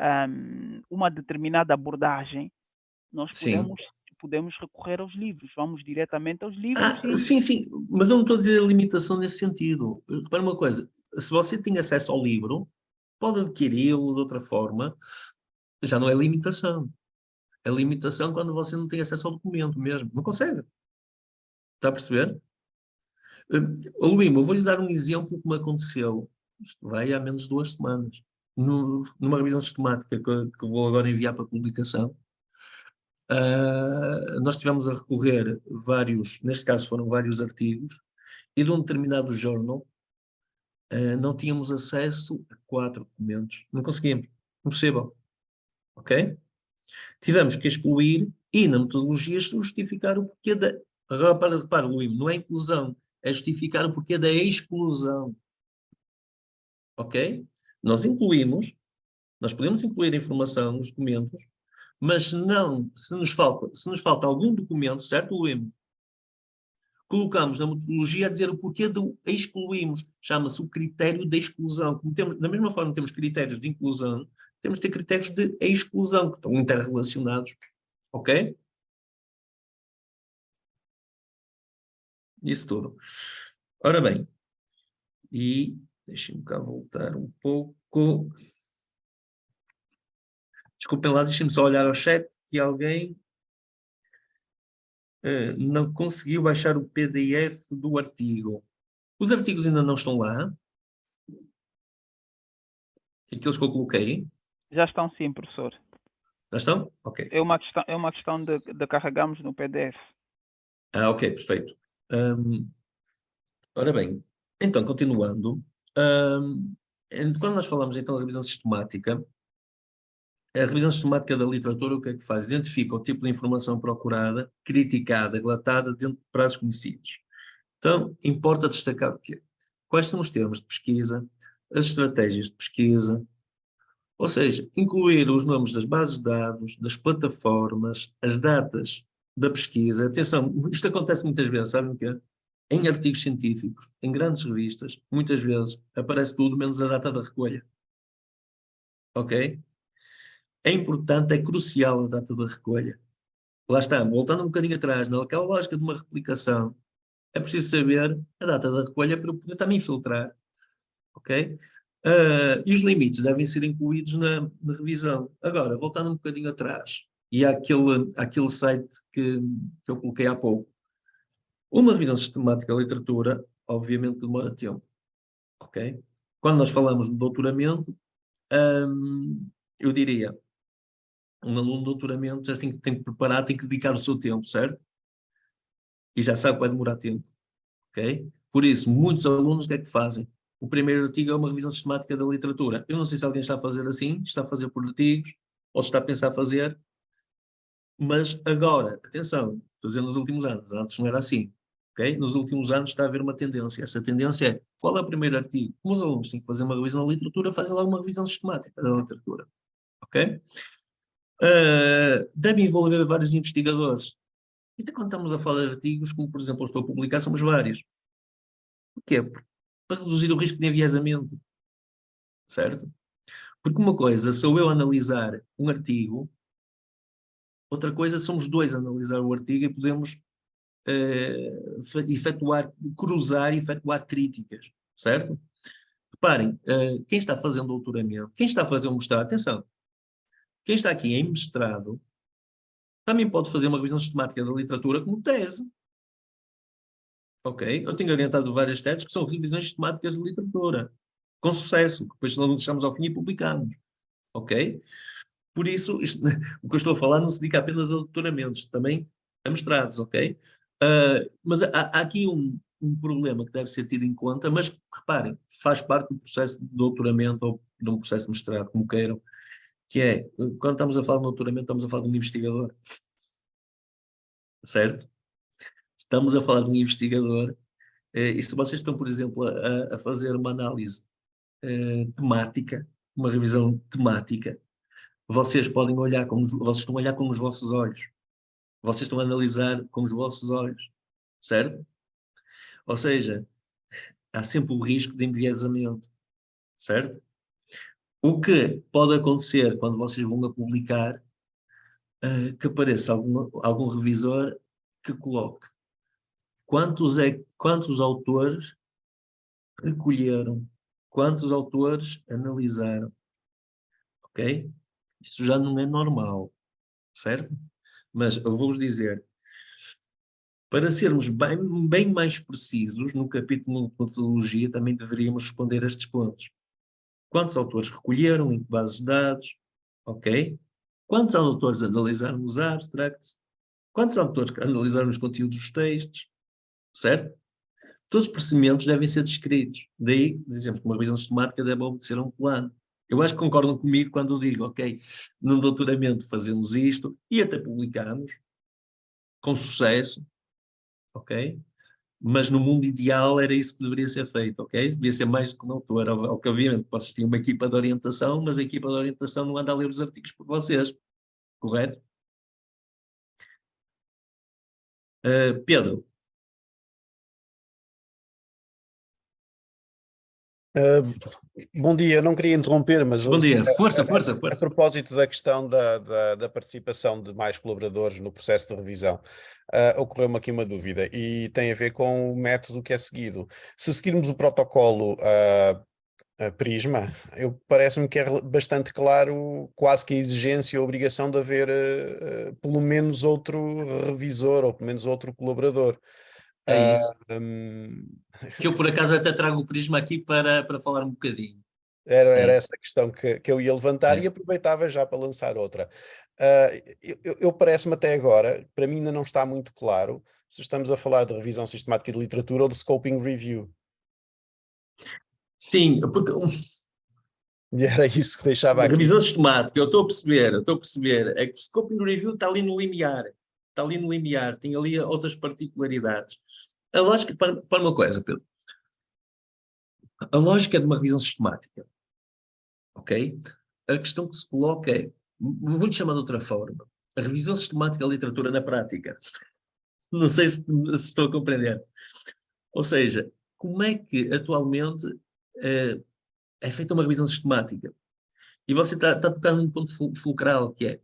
uma determinada abordagem, nós Sim. podemos recorrer aos livros, vamos diretamente aos livros. Sim, mas eu não estou a dizer limitação nesse sentido. Repara uma coisa, se você tem acesso ao livro, pode adquiri-lo de outra forma, já não é limitação. É limitação quando você não tem acesso ao documento mesmo, não consegue. Está a perceber? Luís, eu vou-lhe dar um exemplo que me aconteceu, isto vai há menos de 2 semanas, numa revisão sistemática que vou agora enviar para publicação. Nós tivemos a recorrer neste caso foram vários artigos, e de um determinado jornal não tínhamos acesso a 4 documentos. Não conseguimos. Impossível. Ok? Tivemos que excluir e na metodologia justificar o porquê da... Agora, repara, Luís, não é inclusão, é justificar o porquê da exclusão. Ok? Nós podemos incluir a informação nos documentos, mas se nos falta algum documento, certo, Luís? Colocamos na metodologia a dizer o porquê do excluímos. Chama-se o critério de exclusão. Como da mesma forma que temos critérios de inclusão, temos de ter critérios de exclusão, que estão interrelacionados. Ok? Isso tudo. Ora bem, e deixem-me cá voltar um pouco. Desculpem lá, deixem-me só olhar ao chat que alguém não conseguiu baixar o PDF do artigo. Os artigos ainda não estão lá. Aqueles que eu coloquei. Já estão sim, professor. Já estão? Ok. É uma questão de carregarmos no PDF. Ok, perfeito. Ora bem, então, continuando. Quando nós falamos então da revisão sistemática, a revisão sistemática da literatura o que é que faz? Identifica o tipo de informação procurada, criticada, relatada dentro de prazos conhecidos. Então, importa destacar o quê? Quais são os termos de pesquisa, as estratégias de pesquisa, ou seja, incluir os nomes das bases de dados, das plataformas, as datas da pesquisa. Atenção, isto acontece muitas vezes, sabem o quê? Em artigos científicos, em grandes revistas, muitas vezes aparece tudo menos a data da recolha. Ok? É importante, é crucial a data da recolha. Lá está, voltando um bocadinho atrás, naquela lógica de uma replicação, é preciso saber a data da recolha para eu poder também filtrar. Ok? E os limites devem ser incluídos na revisão. Agora, voltando um bocadinho atrás, e àquele site que eu coloquei há pouco. Uma revisão sistemática da literatura, obviamente, demora tempo, ok? Quando nós falamos de doutoramento, eu diria, um aluno de doutoramento já tem que preparar, tem que dedicar o seu tempo, certo? E já sabe que vai demorar tempo, ok? Por isso, muitos alunos o que é que fazem? O primeiro artigo é uma revisão sistemática da literatura. Eu não sei se alguém está a fazer assim, está a fazer por artigos, ou se está a pensar fazer, mas agora, atenção, estou a dizer nos últimos anos, antes não era assim, ok? Nos últimos anos está a haver uma tendência. Essa tendência é, qual é o primeiro artigo? Como os alunos têm que fazer uma revisão da literatura, fazem lá uma revisão sistemática da literatura, ok? Deve envolver vários investigadores. Isto é quando estamos a falar de artigos, como por exemplo eu estou a publicar, somos vários. Porquê? Para reduzir o risco de enviesamento, certo? Porque uma coisa sou eu analisar um artigo, outra coisa somos dois a analisar o artigo e podemos cruzar e efetuar críticas, certo? Reparem, quem está fazendo doutoramento, quem está a fazer um mestrado, atenção, quem está aqui em mestrado também pode fazer uma revisão sistemática da literatura como tese. Ok? Eu tenho orientado várias teses que são revisões sistemáticas de literatura, com sucesso, depois não chegamos ao fim e publicamos. Ok? Por isso, o que eu estou a falar não se dedica apenas a doutoramentos, também a mestrados, ok? Mas há aqui um problema que deve ser tido em conta, mas reparem, faz parte do processo de doutoramento ou de um processo de mestrado, como queiram, que é, quando estamos a falar de doutoramento, estamos a falar de um investigador. Certo? Estamos a falar de um investigador, e se vocês estão, por exemplo, a fazer uma análise temática, uma revisão temática, vocês podem olhar vocês estão a olhar com os vossos olhos. Vocês estão a analisar com os vossos olhos. Certo? Ou seja, há sempre o risco de enviesamento. Certo? O que pode acontecer quando vocês vão a publicar, que apareça algum revisor que coloque quantos autores recolheram, quantos autores analisaram, ok? Isso já não é normal, certo? Mas eu vou-vos dizer, para sermos bem mais precisos, no capítulo de metodologia também deveríamos responder a estes pontos. Quantos autores recolheram, em que bases de dados, ok? Quantos autores analisaram os abstracts? Quantos autores analisaram os conteúdos dos textos? Certo? Todos os procedimentos devem ser descritos. Daí, dizemos que uma revisão sistemática deve obedecer a um plano. Eu acho que concordam comigo quando eu digo, ok, num doutoramento fazemos isto e até publicamos com sucesso, ok? Mas no mundo ideal era isso que deveria ser feito, ok? Devia ser mais do que um autor. Obviamente, vocês têm uma equipa de orientação, mas a equipa de orientação não anda a ler os artigos por vocês, correto? Pedro. Bom dia, eu não queria interromper, mas bom dia, força. A propósito da questão da participação de mais colaboradores no processo de revisão, ocorreu-me aqui uma dúvida e tem a ver com o método que é seguido. Se seguirmos o protocolo Prisma, parece-me que é bastante claro, quase que a exigência e a obrigação de haver pelo menos outro revisor ou pelo menos outro colaborador. É isso. Que eu, por acaso, até trago o Prisma aqui para falar um bocadinho. Era essa questão que eu ia levantar e aproveitava já para lançar outra. Eu parece-me até agora, para mim ainda não está muito claro se estamos a falar de revisão sistemática de literatura ou de scoping review. Sim, porque... E era isso que deixava aqui. Revisão sistemática, eu estou a perceber, é que o scoping review está ali no limiar. Tem ali outras particularidades. A lógica, para uma coisa, Pedro, a lógica de uma revisão sistemática, ok? A questão que se coloca é, vou-lhe chamar de outra forma, a revisão sistemática da literatura na prática. Não sei se estou a compreender. Ou seja, como é que atualmente é feita uma revisão sistemática? E você está a tocar num ponto fulcral, que é,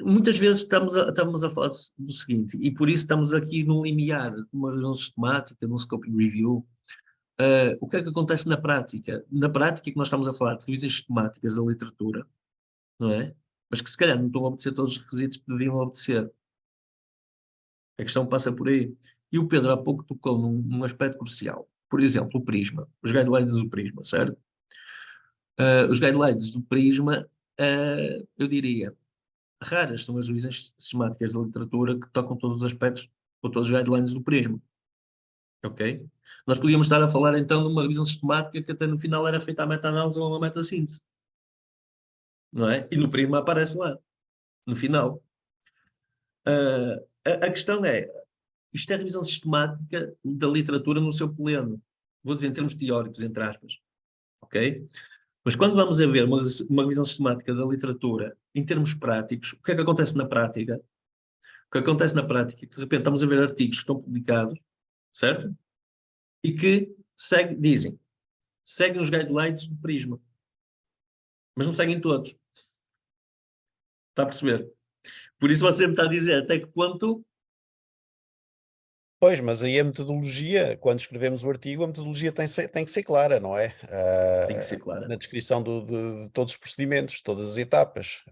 muitas vezes estamos a falar do seguinte, e por isso estamos aqui no limiar de uma revisão sistemática, num scoping review. O que é que acontece na prática? Na prática que nós estamos a falar de revisões sistemáticas da literatura, não é? mas que se calhar não estão a obedecer todos os requisitos que deviam obedecer. A questão passa por aí. E o Pedro há pouco tocou num aspecto crucial. Por exemplo, o Prisma, os guidelines do Prisma, certo? Os guidelines do Prisma, eu diria, raras são as revisões sistemáticas da literatura que tocam todos os aspectos, ou todos os guidelines do Prisma. Ok? Nós podíamos estar a falar então de uma revisão sistemática que até no final era feita a meta-análise ou uma meta-síntese. Não é? E no Prisma aparece lá, no final. A questão é, isto é a revisão sistemática da literatura no seu pleno. Vou dizer em termos teóricos, entre aspas. Ok? Mas quando vamos a ver uma revisão sistemática da literatura em termos práticos, o que é que acontece na prática? O que acontece na prática é que de repente estamos a ver artigos que estão publicados, certo? E que seguem os guidelines do Prisma. Mas não seguem todos. Está a perceber? Por isso você me está a dizer até que ponto... Pois, mas aí a metodologia, quando escrevemos o artigo, a metodologia tem que ser clara, não é? Tem que ser clara. Na descrição de todos os procedimentos, todas as etapas.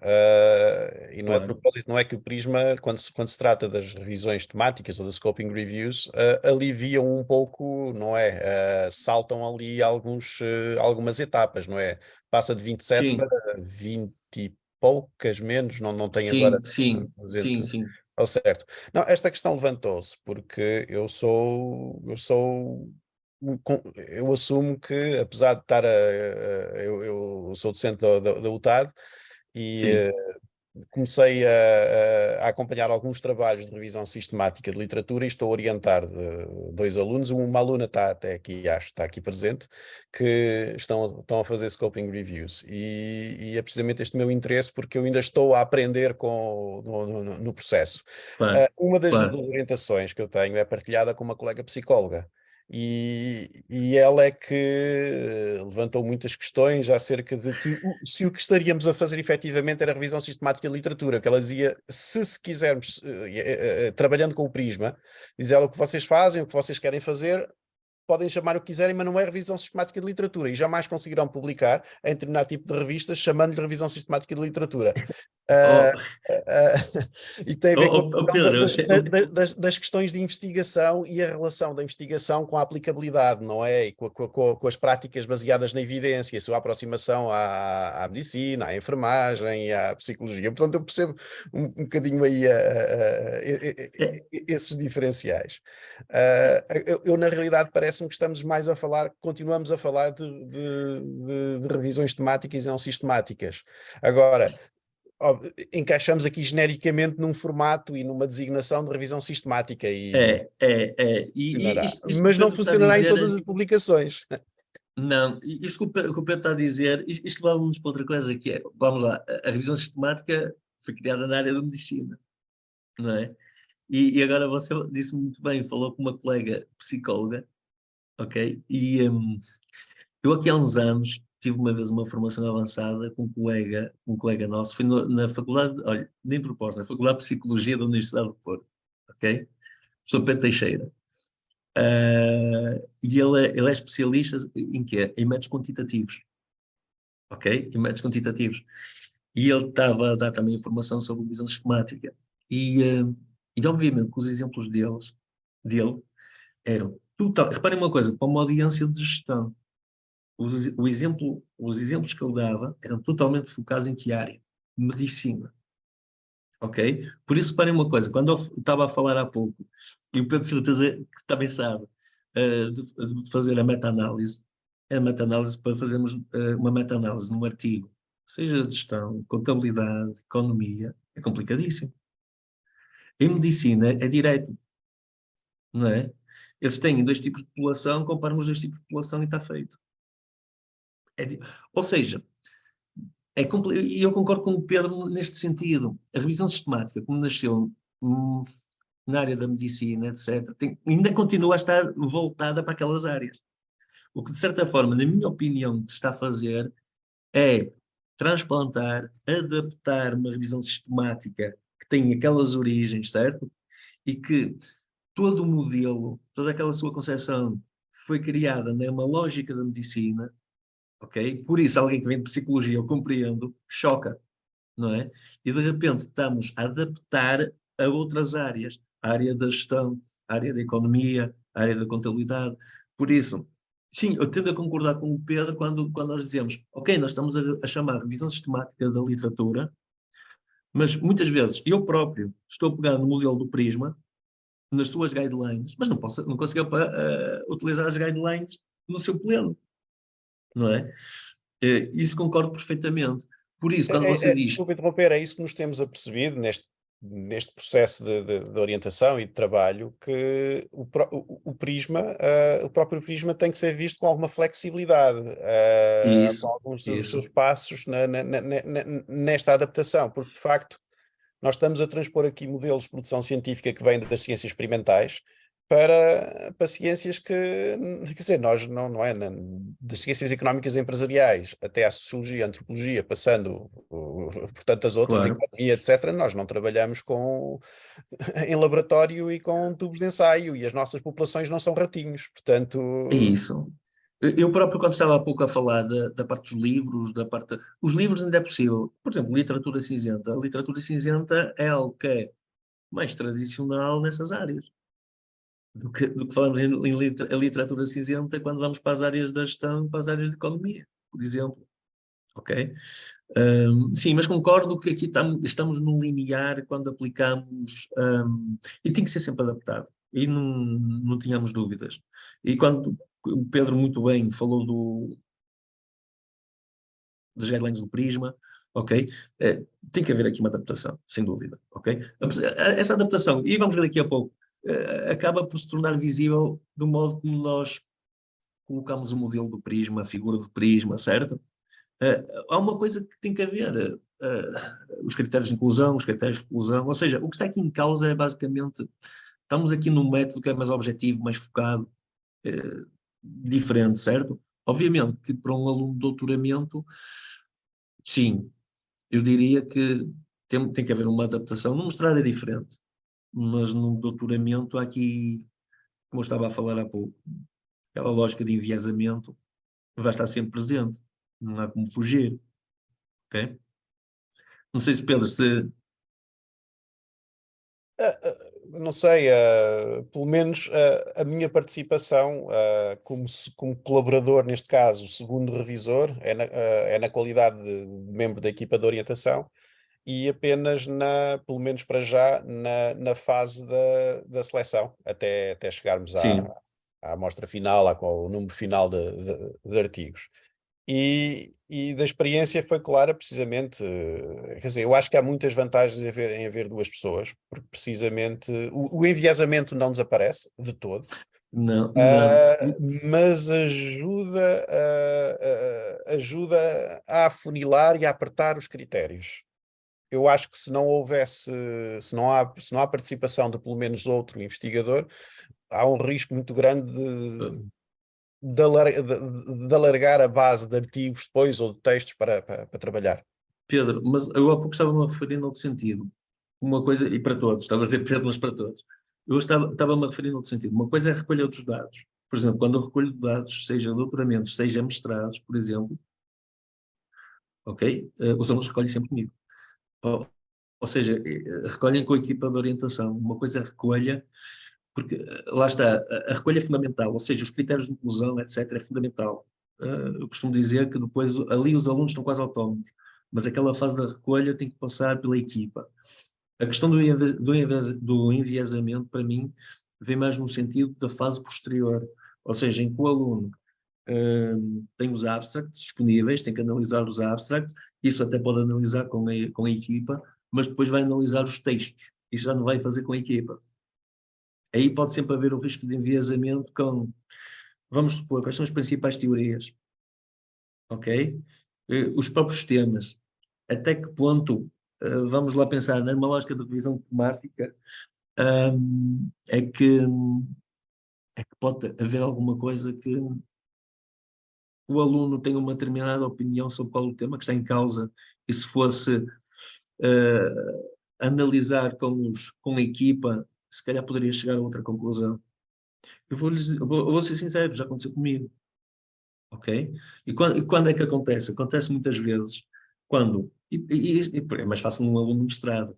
E não é de Claro. propósito, não é que o Prisma, quando se trata das revisões temáticas ou das scoping reviews, aliviam um pouco, não é? Saltam ali algumas etapas, não é? Passa de 27 Sim. para 20 e poucas menos, não tenho agora Sim. ao certo. Não, esta questão levantou-se porque eu assumo que, apesar de estar eu sou docente da UTAD e comecei a acompanhar alguns trabalhos de revisão sistemática de literatura e estou a orientar 2 alunos. Uma aluna está até aqui, acho, está aqui presente, que estão a fazer scoping reviews e é precisamente este meu interesse porque eu ainda estou a aprender no processo. Claro. Uma das orientações que eu tenho é partilhada com uma colega psicóloga. E ela é que levantou muitas questões acerca de que se o que estaríamos a fazer efetivamente era a revisão sistemática de literatura, que ela dizia, se quisermos, trabalhando com o Prisma, diz ela o que vocês fazem, o que vocês querem fazer, podem chamar o que quiserem, mas não é revisão sistemática de literatura, e jamais conseguirão publicar em determinado tipo de revistas chamando-lhe revisão sistemática de literatura. E tem a ver com das questões de investigação e a relação da investigação com a aplicabilidade, não é? E com as práticas baseadas na evidência, a sua aproximação à medicina, à enfermagem, à psicologia. Portanto, eu percebo um bocadinho aí esses diferenciais. Eu, na realidade, parece-me que continuamos a falar de revisões temáticas e não sistemáticas. Agora, encaixamos aqui genericamente num formato e numa designação de revisão sistemática mas não funcionará em todas as publicações. Não, isto que o Pedro está a dizer, isto leva-nos para outra coisa que é, vamos lá, a revisão sistemática foi criada na área da medicina, não é? E agora você disse muito bem, falou com uma colega psicóloga, ok? E eu aqui há uns anos tive uma vez uma formação avançada com um colega nosso, foi na faculdade, olha, nem proposta, na Faculdade de Psicologia da Universidade do Porto, ok? Professor Pedro Teixeira. E ele é especialista em quê? Em métodos quantitativos, ok? Em métodos quantitativos. E ele estava a dar também informação sobre revisão sistemática. E obviamente que os exemplos dele eram total. Reparem uma coisa, para uma audiência de gestão, os exemplos que ele dava eram totalmente focados em que área? Medicina. Ok? Por isso, reparem uma coisa, quando eu estava a falar há pouco, e o Pedro de certeza que também sabe, de fazer a meta-análise para fazermos uma meta-análise num artigo, seja de gestão, contabilidade, economia, é complicadíssimo. Em medicina é direito, não é? Eles têm 2 tipos de população, comparam os 2 tipos de população e está feito. Ou seja, e eu concordo com o Pedro neste sentido. A revisão sistemática, como nasceu na área da medicina, etc., ainda continua a estar voltada para aquelas áreas. O que, de certa forma, na minha opinião, que se está a fazer é transplantar, adaptar uma revisão sistemática que tem aquelas origens, certo? E que todo o modelo, toda aquela sua concepção foi criada numa lógica da medicina, ok? Por isso, alguém que vem de psicologia, eu compreendo, choca. não é? E de repente estamos a adaptar a outras áreas, a área da gestão, a área da economia, a área da contabilidade. Por isso, sim, eu tendo a concordar com o Pedro quando nós dizemos, ok, nós estamos a chamar revisão sistemática da literatura, mas muitas vezes eu próprio estou a pegar no modelo do Prisma, nas suas guidelines, mas não consigo utilizar as guidelines no seu pleno, não é? Isso concordo perfeitamente. Por isso, quando você diz... Desculpa interromper, é isso que nos temos apercebido neste processo de orientação e de trabalho, que o próprio Prisma tem que ser visto com alguma flexibilidade, com alguns dos seus passos nesta adaptação, porque de facto nós estamos a transpor aqui modelos de produção científica que vêm das ciências experimentais para ciências que, quer dizer, nós não é, das ciências económicas e empresariais até à sociologia, antropologia, passando por tantas outras, Claro. economia, etc., nós não trabalhamos em laboratório e com tubos de ensaio, e as nossas populações não são ratinhos, portanto... É isso. Eu próprio, quando estava há pouco a falar da parte dos livros, os livros ainda é possível. Por exemplo, literatura cinzenta. A literatura cinzenta é algo que é mais tradicional nessas áreas. Do que falamos em literatura cinzenta quando vamos para as áreas da gestão, para as áreas de economia, por exemplo. Ok? Sim, mas concordo que aqui estamos num limiar quando aplicamos, e tem que ser sempre adaptado. E não tínhamos dúvidas. E quando o Pedro muito bem falou das guidelines do Prisma, ok? Tem que haver aqui uma adaptação, sem dúvida, ok? Essa adaptação, e vamos ver daqui a pouco, acaba por se tornar visível do modo como nós colocamos o modelo do Prisma, a figura do Prisma, certo? Há uma coisa que tem que haver, os critérios de inclusão, os critérios de exclusão, ou seja, o que está aqui em causa é basicamente, estamos aqui num método que é mais objetivo, mais focado, diferente, certo? Obviamente que para um aluno de doutoramento, sim, eu diria que tem que haver uma adaptação. No mestrado é diferente, mas no doutoramento há aqui, como eu estava a falar há pouco, aquela lógica de enviesamento vai estar sempre presente, não há como fugir, ok? Não sei se Pedro, Não sei, pelo menos a minha participação como colaborador, neste caso, segundo revisor, é na qualidade de membro da equipa de orientação e apenas, pelo menos para já, na fase da seleção, até chegarmos sim, à amostra final, ao número final de artigos. E da experiência foi clara, precisamente, quer dizer, eu acho que há muitas vantagens em haver duas pessoas, porque precisamente o enviesamento não desaparece de todo, não. mas ajuda a afunilar e a apertar os critérios. Eu acho que se não há participação de pelo menos outro investigador, há um risco muito grande de alargar a base de artigos depois ou de textos para trabalhar. Pedro, mas eu há pouco estava-me a referir noutro sentido. Uma coisa, e para todos, estava a dizer Pedro, mas para todos. Eu estava-me a referir noutro sentido. Uma coisa é a recolha dos dados. Por exemplo, quando eu recolho dados, seja doutoramentos, seja mestrados, por exemplo, ok? Os alunos recolhem sempre comigo. Ou seja, recolhem com a equipa de orientação. Uma coisa é a recolha, porque lá está, a recolha é fundamental, ou seja, os critérios de inclusão, etc., é fundamental. Eu costumo dizer que depois ali os alunos estão quase autónomos, mas aquela fase da recolha tem que passar pela equipa. A questão do enviesamento, para mim, vem mais no sentido da fase posterior, ou seja, em que o aluno tem os abstracts disponíveis, tem que analisar os abstracts, isso até pode analisar com a equipa, mas depois vai analisar os textos, isso já não vai fazer com a equipa. Aí pode sempre haver o risco de enviesamento com, vamos supor, quais são as principais teorias, ok? Os próprios temas, até que ponto, vamos lá pensar, numa lógica de revisão temática, é que pode haver alguma coisa que o aluno tenha uma determinada opinião sobre qual o tema que está em causa, e se fosse analisar com a equipa, se calhar poderia chegar a outra conclusão. Eu vou ser sincero, já aconteceu comigo. Ok? E quando é que acontece? Acontece muitas vezes É mais fácil num aluno mestrado.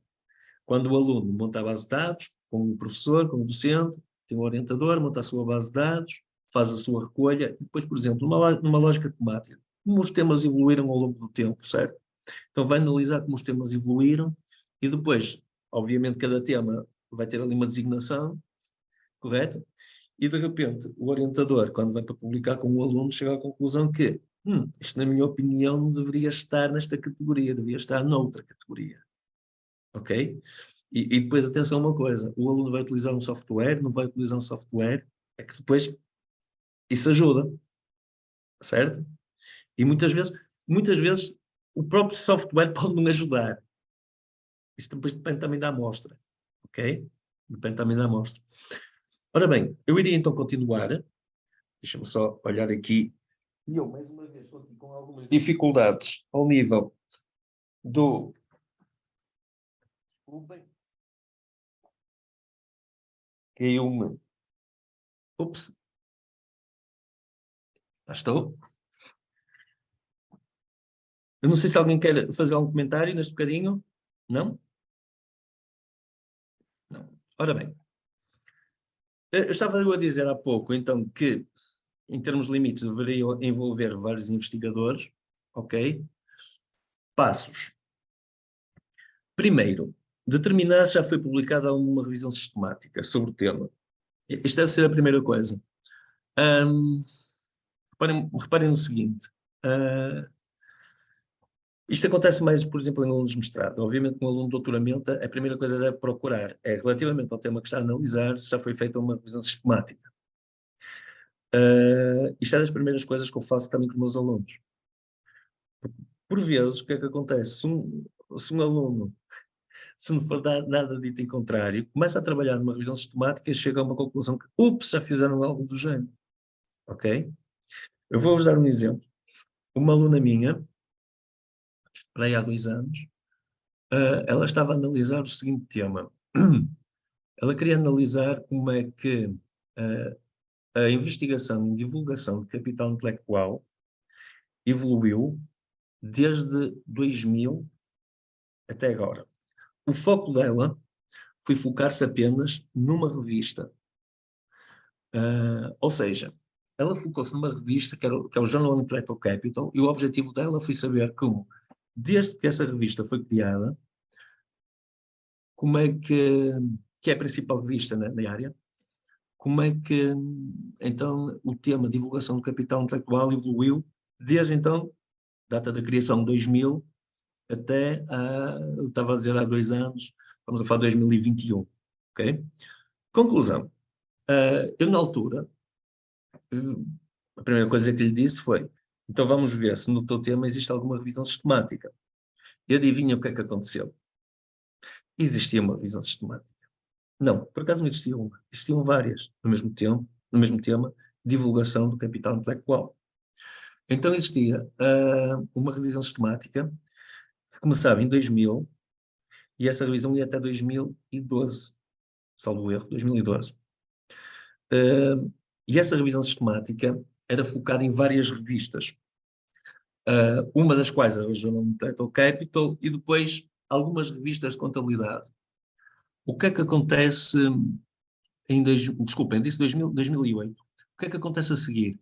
Quando o aluno monta a base de dados, com o professor, com o docente, tem um orientador, monta a sua base de dados, faz a sua recolha, e depois, por exemplo, numa lógica temática, como os temas evoluíram ao longo do tempo, certo? Então vai analisar como os temas evoluíram, e depois, obviamente, cada tema vai ter ali uma designação, correto? E de repente, o orientador, quando vai para publicar com o aluno, chega à conclusão que isto, na minha opinião, não deveria estar nesta categoria, deveria estar noutra categoria. Ok? E depois, atenção a uma coisa, o aluno vai utilizar um software, não vai utilizar um software, é que depois isso ajuda, certo? E muitas vezes o próprio software pode não ajudar. Isto depois depende também da amostra, ok? Depende também da amostra. Ora bem, eu iria então continuar, deixa-me só olhar aqui, e eu mais uma vez estou aqui com algumas dificuldades ao nível do... Desculpem. Caiu-me. Ups. Já estou. Eu não sei se alguém quer fazer algum comentário neste bocadinho. Não? Não. Ora bem. Eu estava a dizer há pouco, então, que em termos de limites deveria envolver vários investigadores, ok? Passos. Primeiro, determinar se já foi publicada uma revisão sistemática sobre o tema. Isto deve ser a primeira coisa. Reparem no seguinte. Isto acontece mais, por exemplo, em alunos de mestrado. Obviamente, um aluno de doutoramento, a primeira coisa que deve procurar é, relativamente ao tema que está a analisar, se já foi feita uma revisão sistemática. Isto é das primeiras coisas que eu faço também com os meus alunos. Por vezes, o que é que acontece? Se um aluno, se não for nada dito em contrário, começa a trabalhar numa revisão sistemática e chega a uma conclusão que, já fizeram algo do género. Ok? Eu vou-vos dar um exemplo. Uma aluna minha, esperei há 2 anos, ela estava a analisar o seguinte tema. Ela queria analisar como é que a investigação em divulgação de capital intelectual evoluiu desde 2000 até agora. O foco dela foi focar-se apenas numa revista. Ou seja, ela focou-se numa revista que é o Journal of Intellectual Capital, e o objetivo dela foi saber como, desde que essa revista foi criada, como é que é a principal revista na área, como é que, então, o tema de divulgação do capital intelectual evoluiu desde, então, data da criação, 2000, até, eu estava a dizer há 2 anos, vamos a falar de 2021, ok? Conclusão. Eu, na altura, a primeira coisa que lhe disse foi, então vamos ver se no teu tema existe alguma revisão sistemática. E adivinha o que é que aconteceu? Existia uma revisão sistemática. Não, por acaso não existia uma. Existiam várias, no mesmo tema, divulgação do capital intelectual. Então existia uma revisão sistemática que começava em 2000 e essa revisão ia até 2012, salvo erro, 2012. E essa revisão sistemática era focada em várias revistas, uma das quais a Journal of Intellectual Capital e depois algumas revistas de contabilidade. O que é que acontece desculpem, disse 2008. O que é que acontece a seguir?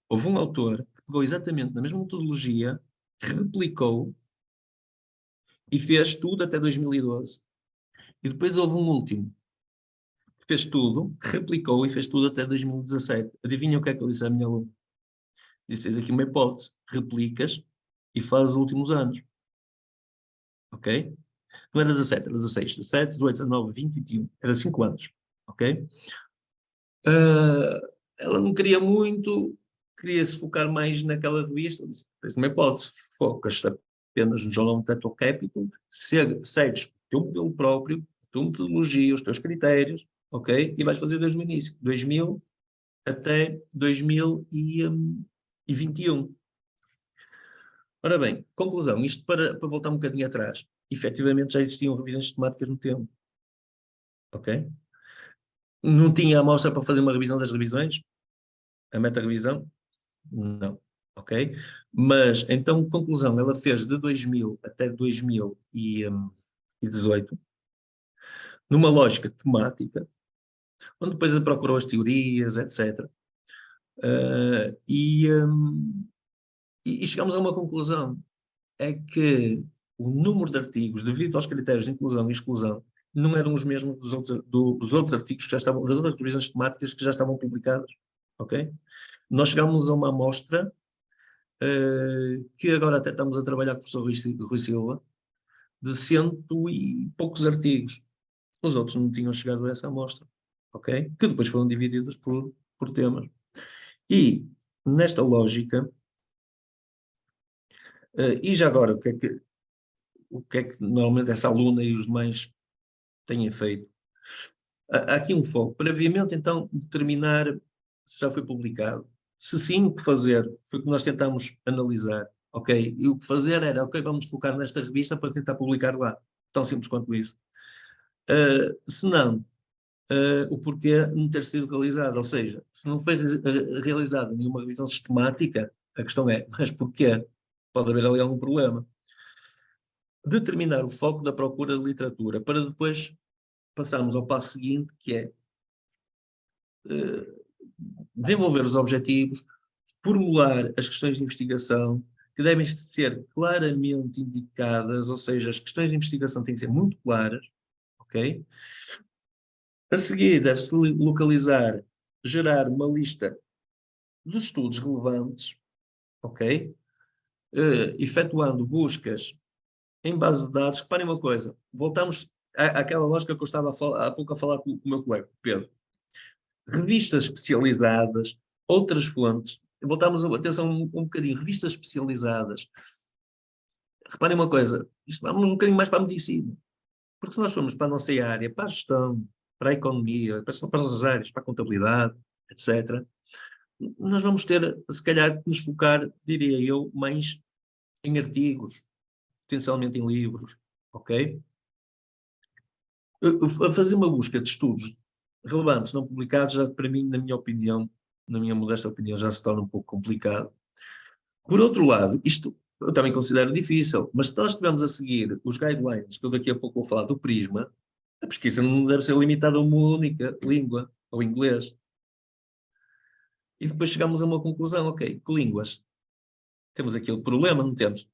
Houve um autor que pegou exatamente na mesma metodologia, replicou e fez tudo até 2012. E depois houve um último que fez tudo, replicou e fez tudo até 2017. Adivinha o que é que eu disse à minha aluna? Disse aqui uma hipótese. Replicas e fazes os últimos anos. Ok? Não era 17, era 16. 17, 18, 19, 20, 21. Era 5 anos. Ok? Ela não queria muito, queria se focar mais naquela revista. Tens uma hipótese, focas-te apenas no Journal of Intellectual Capital, segues o teu modelo próprio, a tua metodologia, os teus critérios, ok? E vais fazer desde o início, 2000 até 2021. Ora bem, conclusão, isto para voltar um bocadinho atrás, efetivamente já existiam revisões sistemáticas no tempo, ok? Não tinha amostra para fazer uma revisão das revisões? A meta-revisão? Não. ok? Mas, então, conclusão, ela fez de 2000 até 2018, numa lógica temática, onde depois procurou as teorias, etc. E chegamos a uma conclusão, é que o número de artigos, devido aos critérios de inclusão e exclusão, não eram os mesmos dos outros artigos que já estavam, das outras revisões temáticas que já estavam publicadas, ok? Nós chegámos a uma amostra que agora até estamos a trabalhar com o professor Rui Silva, de 100 e poucos artigos. Os outros não tinham chegado a essa amostra, ok? Que depois foram divididos por temas. E, nesta lógica, e já agora, o que é que normalmente essa aluna e os demais têm feito? Há aqui um foco. Previamente, então, determinar se já foi publicado. Se sim, o que fazer? Foi o que nós tentámos analisar, ok? E o que fazer era, ok, vamos focar nesta revista para tentar publicar lá. Tão simples quanto isso. Se não, o porquê não ter sido realizado. Ou seja, se não foi realizada nenhuma revisão sistemática, a questão é, mas porquê? Pode haver ali algum problema. Determinar o foco da procura de literatura, para depois passarmos ao passo seguinte, que é desenvolver os objetivos, formular as questões de investigação, que devem ser claramente indicadas, ou seja, as questões de investigação têm que ser muito claras, ok? A seguir, deve-se localizar, gerar uma lista dos estudos relevantes, ok? Efetuando buscas em base de dados. Reparem uma coisa, voltamos àquela lógica que eu estava há pouco a falar com o meu colega, Pedro. Revistas especializadas, outras fontes, voltamos a atenção um bocadinho, revistas especializadas. Reparem uma coisa, vamos um bocadinho mais para a medicina, porque se nós formos para a nossa área, para a gestão, para a economia, para as nossas áreas, para a contabilidade, etc., nós vamos ter, se calhar, que nos focar, diria eu, mais em artigos, potencialmente em livros, ok? A fazer uma busca de estudos relevantes, não publicados, já para mim, na minha opinião, na minha modesta opinião, já se torna um pouco complicado. Por outro lado, isto eu também considero difícil, mas se nós estivermos a seguir os guidelines, que eu daqui a pouco vou falar do Prisma, a pesquisa não deve ser limitada a uma única língua, ao inglês. E depois chegamos a uma conclusão, ok, que línguas? Temos aqui o problema, não temos?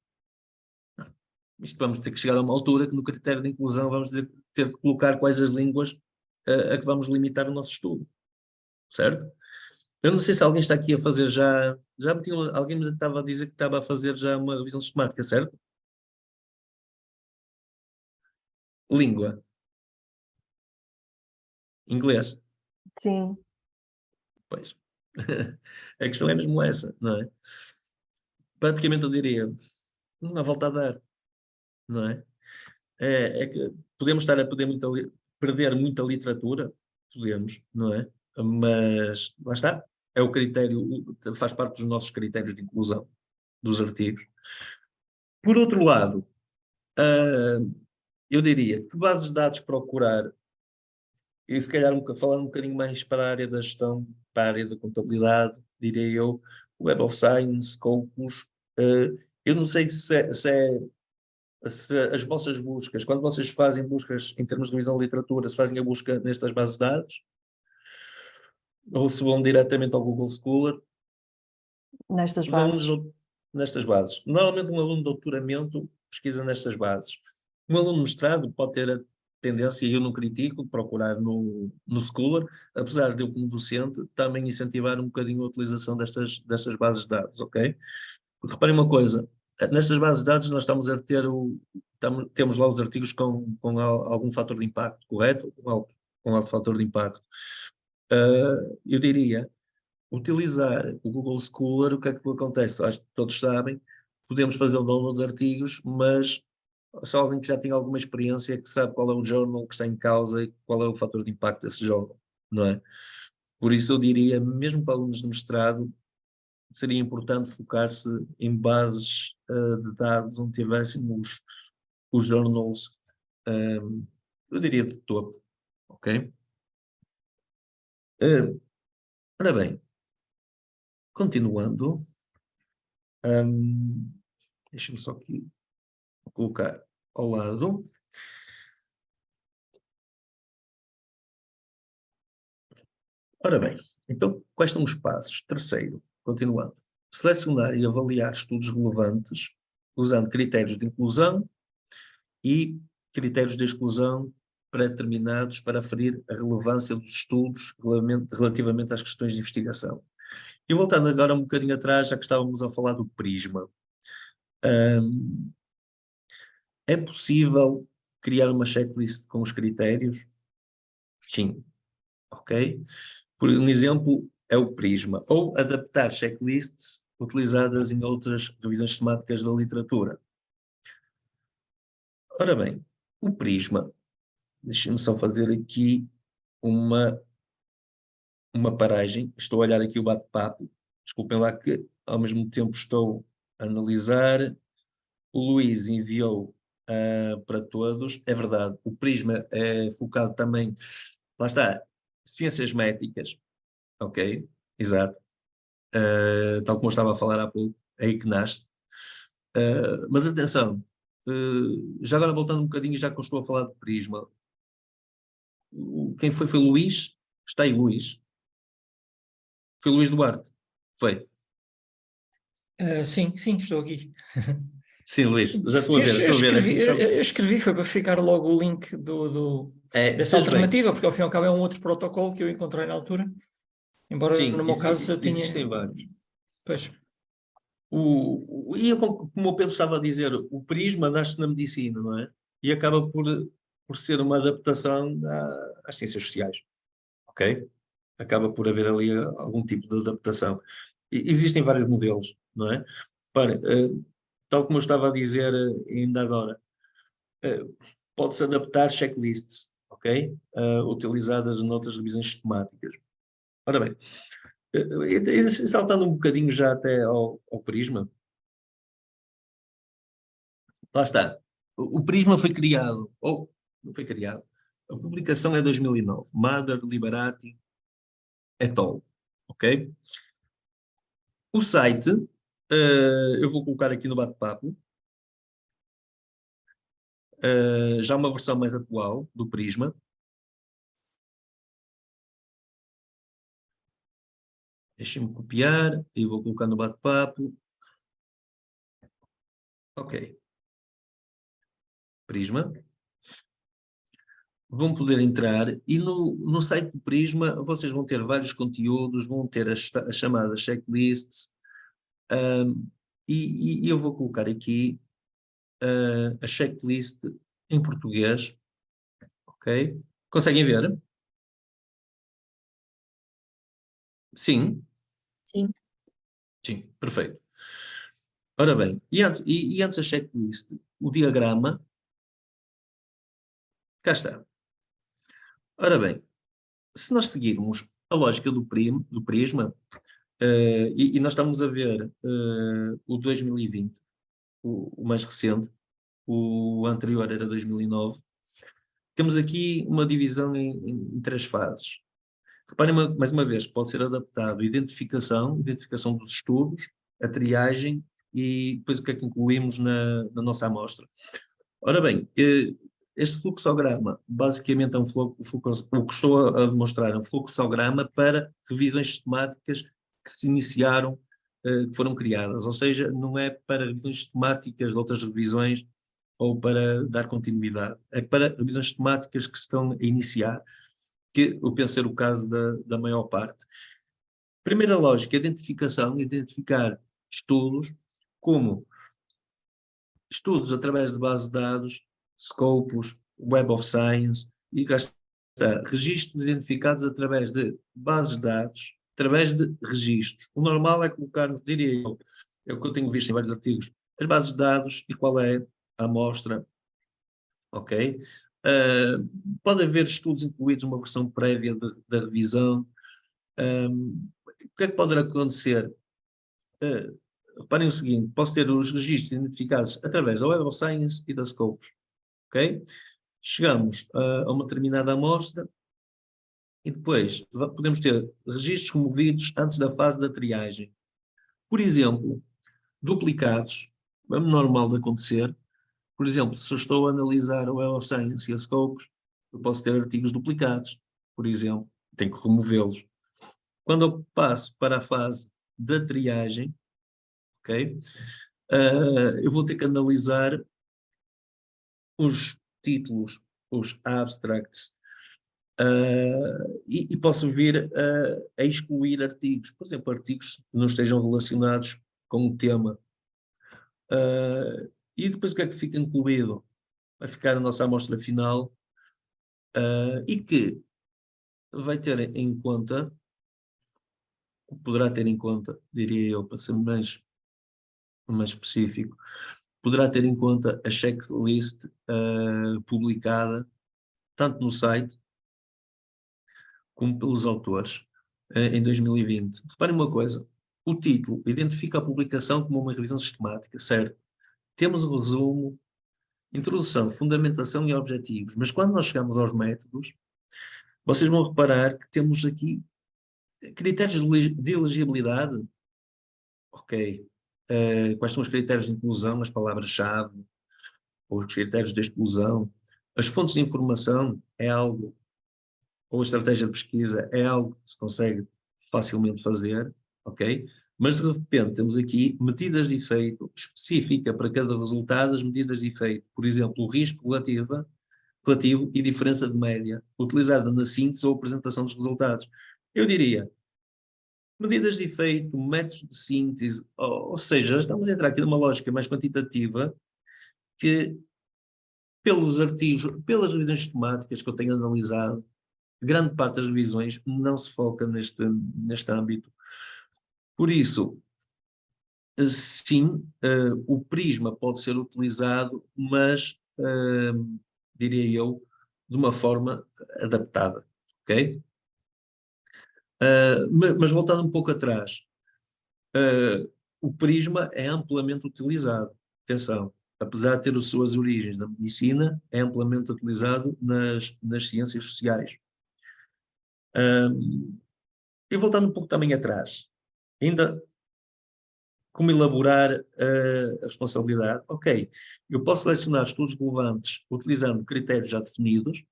Não. Isto vamos ter que chegar a uma altura que no critério de inclusão vamos ter que colocar quais as línguas a que vamos limitar o nosso estudo, certo? Eu não sei se alguém está aqui a fazer alguém me estava a dizer que estava a fazer já uma revisão sistemática, certo? Língua. Inglês. Sim. Pois. A questão é mesmo essa, não é? Praticamente eu diria, não há volta a dar, não é? É que podemos estar a perder muita literatura, podemos, não é? Mas, lá está, é o critério, faz parte dos nossos critérios de inclusão dos artigos. Por outro lado, eu diria que bases de dados procurar, e se calhar falar um bocadinho mais para a área da gestão, para a área da contabilidade, diria eu, Web of Science, Scopus, eu não sei se as vossas buscas, quando vocês fazem buscas em termos de revisão de literatura, se fazem a busca nestas bases de dados, ou se vão diretamente ao Google Scholar. Nestas Os bases. alunos nestas bases. Normalmente um aluno de doutoramento pesquisa nestas bases. Um aluno de mestrado pode ter a tendência, e eu não critico, de procurar no Scholar, apesar de eu como docente também incentivar um bocadinho a utilização destas bases de dados, ok? Porque reparem uma coisa, nestas bases de dados nós estamos a ter temos lá os artigos com algum fator de impacto, correto? Com alto fator de impacto. Eu diria, utilizar o Google Scholar, o que é que acontece? Acho que todos sabem, podemos fazer o download de artigos, mas só alguém que já tem alguma experiência que sabe qual é o journal que está em causa e qual é o fator de impacto desse journal, não é? Por isso eu diria, mesmo para alunos de mestrado, seria importante focar-se em bases de dados onde tivéssemos os journals, eu diria de topo, ok? Ora bem, continuando, Deixa-me só aqui colocar ao lado. Ora bem, então quais são os passos? Terceiro, continuando. Selecionar e avaliar estudos relevantes usando critérios de inclusão e critérios de exclusão pré-determinados para aferir a relevância dos estudos relativamente às questões de investigação. E voltando agora um bocadinho atrás, já que estávamos a falar do prisma, é possível criar uma checklist com os critérios? Sim. Ok? Por um exemplo, é o prisma. Ou adaptar checklists utilizadas em outras revisões temáticas da literatura. Ora bem, o prisma, deixem-me só fazer aqui uma paragem. Estou a olhar aqui o bate-papo. Desculpem lá que ao mesmo tempo estou a analisar. O Luís enviou para todos. É verdade, o prisma é focado também, lá está, ciências métricas. Ok, exato. Tal como eu estava a falar há pouco, é aí que nasce. Mas atenção, já agora voltando um bocadinho, já que eu estou a falar de prisma, quem foi o Luís? Está aí Luís? Foi Luís Duarte? Foi? Sim, estou aqui. Sim, Luís, Sim. já estou a Sim, ver, estou a ver. eu escrevi, foi para ficar logo o link dessa alternativa, porque ao fim e ao cabo é um outro protocolo que eu encontrei na altura. Embora Sim, no meu caso eu tinha... existem vários. Pois. E como o Pedro estava a dizer, o prisma nasce na medicina, não é? E acaba por ser uma adaptação às ciências sociais, ok? Acaba por haver ali algum tipo de adaptação. Existem vários modelos, não é? Para, tal como eu estava a dizer ainda agora, pode-se adaptar checklists, ok? Utilizadas noutras revisões sistemáticas. Ora bem, saltando um bocadinho já até ao prisma, lá está. O prisma foi criado, ou não foi criado, a publicação é 2009, Mader, Liberati, et al. Ok? O site, eu vou colocar aqui no bate-papo, já uma versão mais atual do prisma. Deixem-me copiar e vou colocar no bate-papo. Ok. Prisma. Vão poder entrar e no site do Prisma vocês vão ter vários conteúdos, vão ter as chamadas checklists, e eu vou colocar aqui a checklist em português, ok? Conseguem ver? Sim? Sim. Sim, perfeito. Ora bem, e antes da checklist, o diagrama, cá está. Ora bem, se nós seguirmos a lógica do prisma, e nós estamos a ver o 2020, o mais recente, o anterior era 2009, temos aqui uma divisão em 3 fases. Reparem mais uma vez que pode ser adaptado identificação dos estudos, a triagem e depois o que é que incluímos na nossa amostra. Ora bem, este fluxograma basicamente é o que estou a demonstrar é um fluxograma para revisões sistemáticas que se iniciaram, que foram criadas, ou seja, não é para revisões sistemáticas de outras revisões ou para dar continuidade, é para revisões sistemáticas que se estão a iniciar, que eu penso ser o caso da maior parte. Primeira lógica, identificar estudos como estudos através de bases de dados, Scopus, Web of Science, e cá está, registros identificados através de bases de dados, através de registros. O normal é colocarmos, diria eu, é o que eu tenho visto em vários artigos, as bases de dados e qual é a amostra, ok? Pode haver estudos incluídos numa versão prévia da revisão. O que é que pode acontecer? Reparem o seguinte, posso ter os registros identificados através da Web of Science e da Scopus, ok? Chegamos a uma determinada amostra e depois podemos ter registros removidos antes da fase da triagem. Por exemplo, duplicados, é normal de acontecer. Por exemplo, se eu estou a analisar o Web of Science e a Scopus, eu posso ter artigos duplicados, por exemplo, tenho que removê-los. Quando eu passo para a fase da triagem, ok? Eu vou ter que analisar os títulos, os abstracts, e posso vir a excluir artigos, por exemplo, artigos que não estejam relacionados com o tema. E depois o que é que fica incluído? Vai ficar a nossa amostra final, e que vai ter em conta, poderá ter em conta, diria eu, para ser mais específico, poderá ter em conta a checklist publicada tanto no site como pelos autores em 2020. Reparem uma coisa, o título identifica a publicação como uma revisão sistemática, certo? Temos o resumo, introdução, fundamentação e objetivos, mas quando nós chegamos aos métodos, vocês vão reparar que temos aqui critérios de elegibilidade. Ok. Quais são os critérios de inclusão, as palavras-chave, ou os critérios de exclusão? As fontes de informação é algo, ou a estratégia de pesquisa é algo que se consegue facilmente fazer, ok? Mas de repente temos aqui medidas de efeito específica para cada resultado, as medidas de efeito, por exemplo, o risco relativo e diferença de média, utilizada na síntese ou apresentação dos resultados. Eu diria, medidas de efeito, métodos de síntese, ou seja, estamos a entrar aqui numa lógica mais quantitativa que, pelos artigos, pelas revisões sistemáticas que eu tenho analisado, grande parte das revisões não se foca neste âmbito. Por isso, sim, o prisma pode ser utilizado, mas, diria eu, de uma forma adaptada, ok? Mas voltando um pouco atrás, o prisma é amplamente utilizado. Atenção, apesar de ter as suas origens na medicina, é amplamente utilizado nas ciências sociais. E voltando um pouco também atrás, ainda como elaborar a responsabilidade? Ok, eu posso selecionar estudos relevantes utilizando critérios já definidos,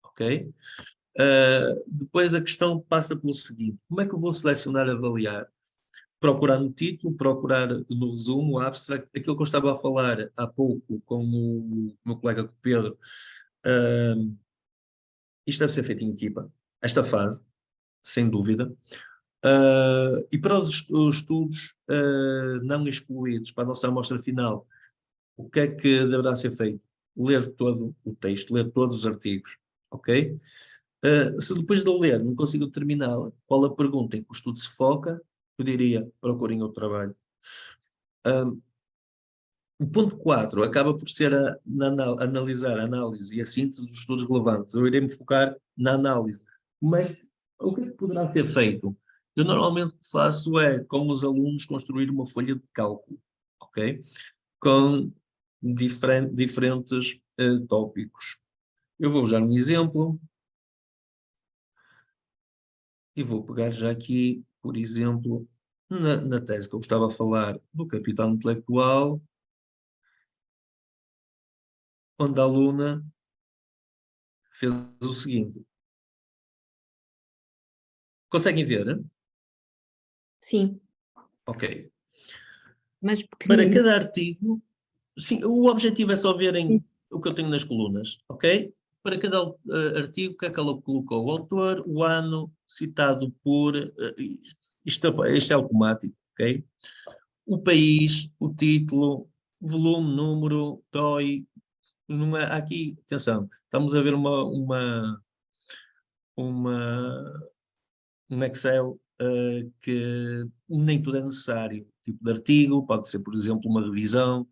ok? Depois a questão passa pelo seguinte: como é que eu vou selecionar e avaliar? Procurar no título, procurar no resumo, o abstract, aquilo que eu estava a falar há pouco com o meu colega Pedro. Isto deve ser feito em equipa, esta fase, sem dúvida. E para os estudos não excluídos, para a nossa amostra final, o que é que deverá ser feito? Ler todo o texto, ler todos os artigos, ok? Se depois de eu ler não consigo determinar qual a pergunta em que o estudo se foca, eu diria, procurem outro trabalho. O ponto 4 acaba por ser analisar a análise e a síntese dos estudos relevantes. Eu irei me focar na análise. O que é que poderá ser feito? Eu normalmente o que faço é, com os alunos, construir uma folha de cálculo, ok? Com diferentes tópicos. Eu vou usar um exemplo e vou pegar já aqui, por exemplo, na tese que eu estava a falar do capital intelectual, onde a aluna fez o seguinte. Conseguem ver? Sim. Ok. Mais Para pequenino. cada artigo, sim, o objetivo é só verem o que eu tenho nas colunas, ok? Para cada artigo, o que é que ela colocou? O autor, o ano, citado por... isto é automático, ok? O país, o título, volume, número, TOI. Não é, aqui, atenção, estamos a ver um Excel que nem tudo é necessário. Tipo de artigo, pode ser, por exemplo, uma revisão,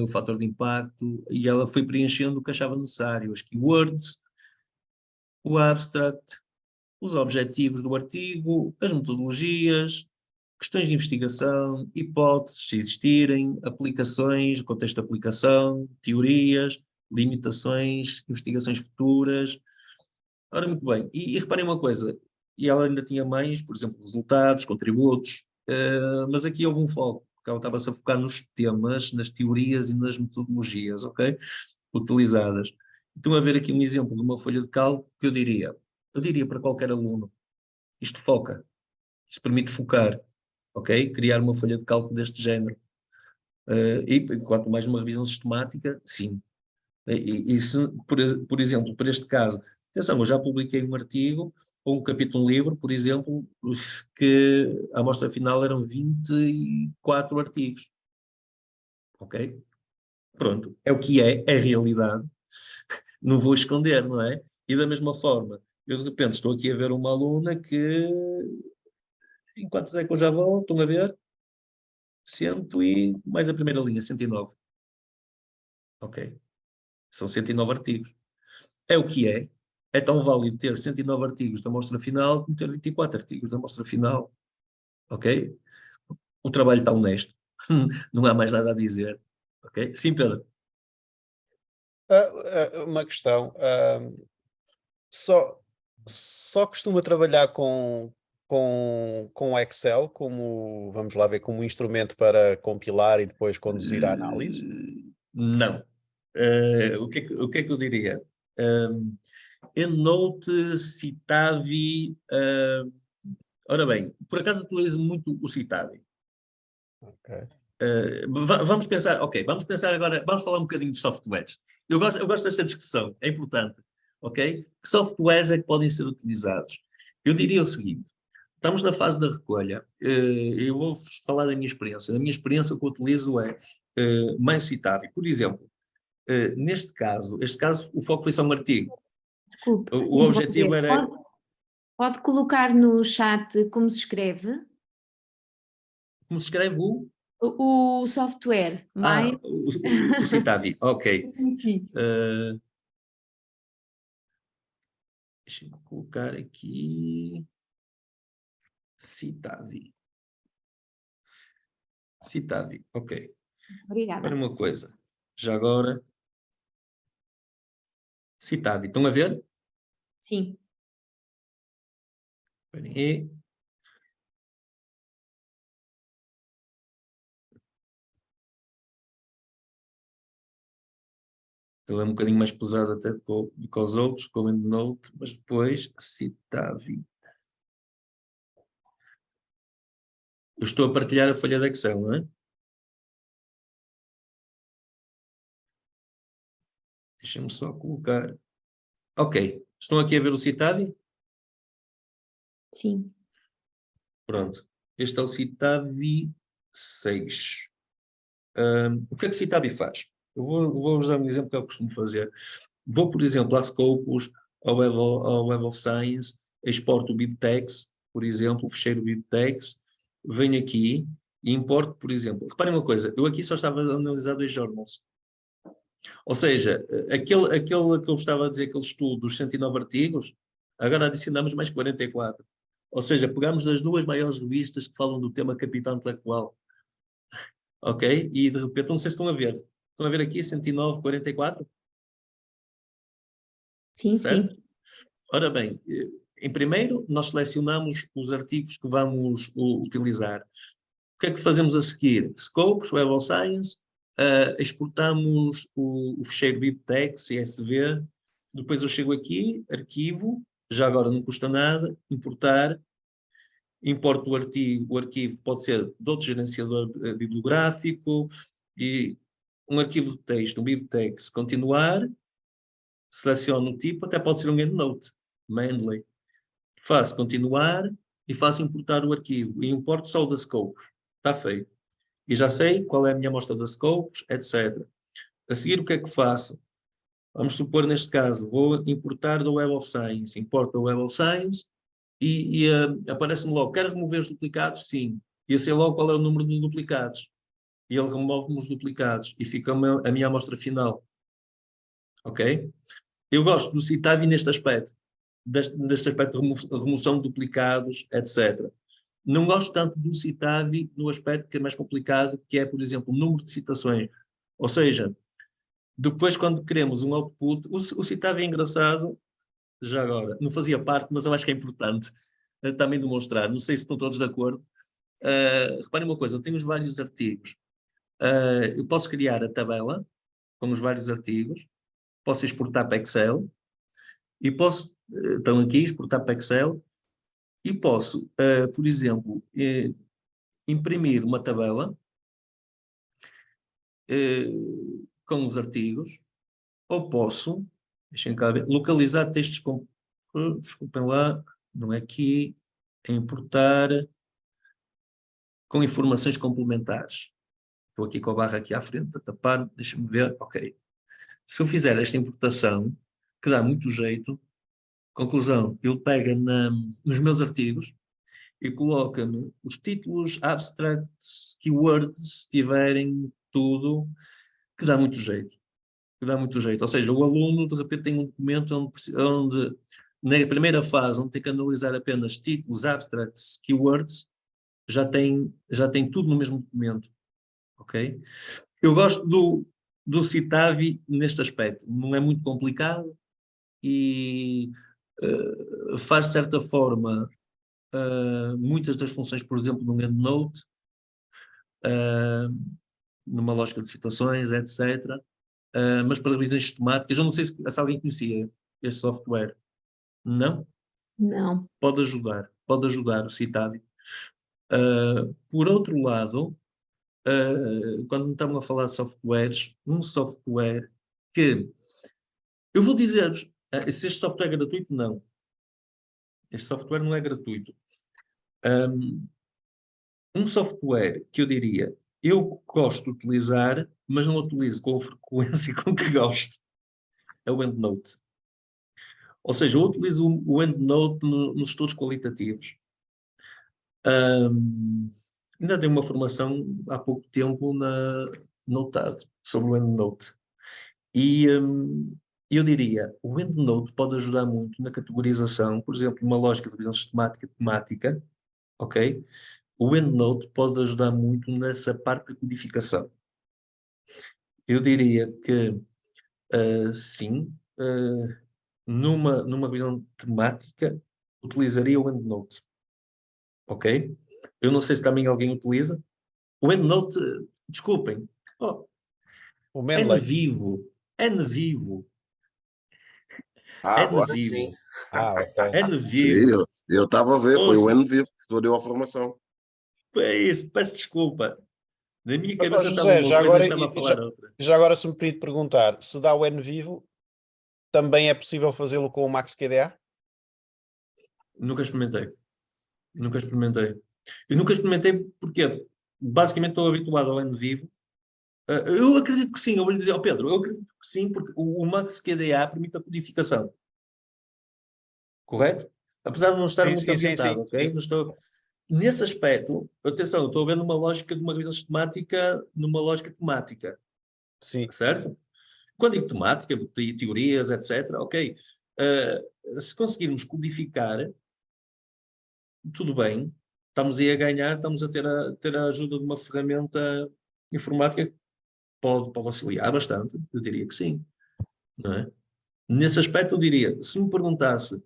o fator de impacto, e ela foi preenchendo o que achava necessário, as keywords, o abstract, os objetivos do artigo, as metodologias, questões de investigação, hipóteses, se existirem, aplicações, contexto de aplicação, teorias, limitações, investigações futuras. Ora, muito bem. E reparem uma coisa, e ela ainda tinha mais, por exemplo, resultados, contributos, mas aqui houve um foco. porque ela estava-se a focar nos temas, nas teorias e nas metodologias, ok? Utilizadas. Estão a ver aqui um exemplo de uma folha de cálculo que eu diria para qualquer aluno, isto foca, isto permite focar, ok? Criar uma folha de cálculo deste género. E quanto mais uma revisão sistemática, sim. E se, por exemplo, para este caso, atenção, eu já publiquei um artigo ou um capítulo de um livro, por exemplo, que a amostra final eram 24 artigos. Ok? Pronto, é o que é a realidade. Não vou esconder, não é? E da mesma forma, eu de repente estou aqui a ver uma aluna que, em quantos é que eu já vou? Estão a ver? 100 e, mais a primeira linha, 109. Ok? São 109 artigos. É o que é. É tão válido ter 109 artigos da amostra final como ter 24 artigos da amostra final. Ok? O trabalho está honesto. Não há mais nada a dizer. Ok? Sim, Pedro. Uma questão. Só costuma trabalhar com Excel como, vamos lá ver, como instrumento para compilar e depois conduzir a análise? Não. O que é que eu diria? EndNote, Citavi. Ora bem, por acaso utilizo muito o Citavi. Ok. Vamos pensar, ok, vamos pensar agora, vamos falar um bocadinho de softwares. Eu gosto desta discussão, é importante, ok? Que softwares é que podem ser utilizados? Eu diria o seguinte, estamos na fase da recolha, eu vou-vos falar da minha experiência. A minha experiência, o que eu utilizo é mais Citavi. Por exemplo, neste caso, o foco foi só um artigo. Desculpe. O objetivo era... Pode colocar no chat como se escreve? Como se escreve o? O software. O Citavi, ok. Sim. Deixa-me colocar aqui... Citavi, ok. Obrigada. Para uma coisa, já agora... Citavi, estão a ver? Sim. Esperem aí. Ele é um bocadinho mais pesado até do que os outros, com o EndNote, mas depois Citavi. Eu estou a partilhar a folha de Excel, não é? Deixem-me só colocar. Ok, estão aqui a ver o Citavi? Sim. Pronto, este é o Citavi 6. O que é que o Citavi faz? Eu vou dar um exemplo que eu costumo fazer. Vou, por exemplo, à Scopus, ao Web of Science, exporto o BibTeX, por exemplo, o ficheiro BibTeX, venho aqui e importo, por exemplo, reparem uma coisa, eu aqui só estava a analisar 2 journals. Ou seja, aquele que eu estava a dizer, aquele estudo dos 109 artigos, agora adicionamos mais 44. Ou seja, pegamos das 2 maiores revistas que falam do tema capital intelectual. Ok? E de repente, não sei se estão a ver. Estão a ver aqui 109, 44? Sim, certo? sim. Ora bem, em primeiro, nós selecionamos os artigos que vamos utilizar. O que é que fazemos a seguir? Scopus, Web of Science, exportamos o ficheiro BibTeX, CSV, depois eu chego aqui, arquivo, já agora não custa nada, importar, importo o arquivo pode ser de outro gerenciador bibliográfico, e um arquivo de texto, um BibTeX, continuar, seleciono o tipo, até pode ser um EndNote, Mendeley. Faço continuar e faço importar o arquivo. E importo só o da Scopus. Está feito. E já sei qual é a minha amostra da Scopus, etc. A seguir, o que é que faço? Vamos supor, neste caso, vou importar do Web of Science. Importo do Web of Science e aparece-me logo, quero remover os duplicados? Sim. E eu sei logo qual é o número de duplicados. E ele remove-me os duplicados. E fica a minha amostra final. Ok? Eu gosto do Citavi neste aspecto. Deste aspecto de remoção de duplicados, etc. Não gosto tanto do Citavi no aspecto que é mais complicado, que é, por exemplo, o número de citações. Ou seja, depois quando queremos um output, o Citavi é engraçado, já agora, não fazia parte, mas eu acho que é importante também demonstrar. Não sei se estão todos de acordo. reparem uma coisa, eu tenho os vários artigos. Eu posso criar a tabela com os vários artigos, posso exportar para Excel, e posso, estão aqui, exportar para Excel, e posso, por exemplo, imprimir uma tabela com os artigos, ou posso, deixem cá ver, localizar textos com, desculpem lá, não é aqui, é importar com informações complementares. Estou aqui com a barra aqui à frente a tapar, deixa-me ver, ok. Se eu fizer esta importação, que dá muito jeito, conclusão, ele pega nos meus artigos e coloca-me os títulos, abstracts, keywords, se tiverem tudo, que dá muito jeito. Que dá muito jeito. Ou seja, o aluno de repente tem um documento onde na primeira fase, onde tem que analisar apenas títulos, abstracts, keywords, já tem tudo no mesmo documento. Ok? Eu gosto do Citavi neste aspecto. Não é muito complicado e faz de certa forma muitas das funções, por exemplo, no EndNote, numa lógica de citações, etc. Mas para revisões sistemáticas, eu não sei se alguém conhecia este software. Não? Não. Pode ajudar o Citavi. Por outro lado, quando estavam a falar de softwares, um software que eu vou dizer-vos, se este software é gratuito, não. Este software não é gratuito. Um software que eu diria, eu gosto de utilizar, mas não utilizo com a frequência com que gosto, é o EndNote. Ou seja, eu utilizo o EndNote nos estudos qualitativos. Ainda dei uma formação há pouco tempo na Notad, sobre o EndNote. E eu diria, o EndNote pode ajudar muito na categorização, por exemplo, uma lógica de revisão sistemática temática, ok? O EndNote pode ajudar muito nessa parte da codificação. Eu diria que, sim, numa revisão temática, utilizaria o EndNote. Ok? Eu não sei se também alguém utiliza. O EndNote, desculpem, O Mendeley. NVivo. Agora sim. Ok. NVivo. Sim, eu estava a ver, foi o NVivo que deu a formação. É isso, peço desculpa. Na minha Mas, cabeça estava José, uma já coisa agora, e estava a falar outra. já agora, se me permite perguntar, se dá o NVivo, também é possível fazê-lo com o MaxQDA? Nunca experimentei. Eu nunca experimentei porque, basicamente, estou habituado ao NVivo. Eu acredito que sim, eu vou lhe dizer ao Pedro, eu acredito que sim, porque o MaxQDA permite a codificação. Correto? Apesar de não estar muito ambientado, ok? Não estou... Nesse aspecto, atenção, eu estou a ver numa lógica de uma revisão sistemática, numa lógica temática. Sim. Certo? Quando digo temática, teorias, etc., ok. Se conseguirmos codificar, tudo bem, estamos aí a ganhar, estamos a ter a ajuda de uma ferramenta informática que pode auxiliar bastante, eu diria que sim. Não é? Nesse aspecto, eu diria, se me perguntasse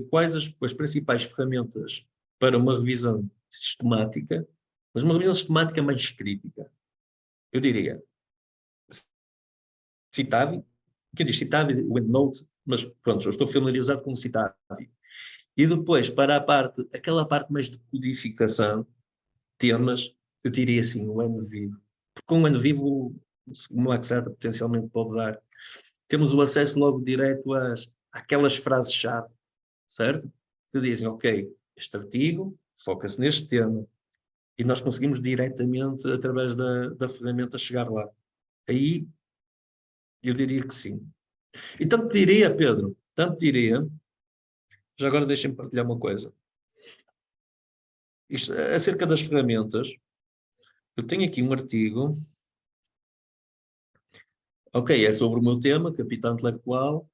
quais as principais ferramentas para uma revisão sistemática, mas uma revisão sistemática mais crítica, eu diria Citavi, quem diz Citavi, o EndNote, mas pronto, eu estou familiarizado com o Citavi. E depois, para aquela parte mais de codificação, temas, eu diria assim, o NVivo. Porque com o NVivo, o Maxata potencialmente pode dar. Temos o acesso logo direto àquelas frases-chave, certo? Que dizem, ok, este artigo foca-se neste tema. E nós conseguimos diretamente, através da ferramenta, chegar lá. Aí, eu diria que sim. E tanto diria, Pedro, já agora deixem-me partilhar uma coisa. Isto, acerca das ferramentas, eu tenho aqui um artigo, ok, é sobre o meu tema, capital intelectual,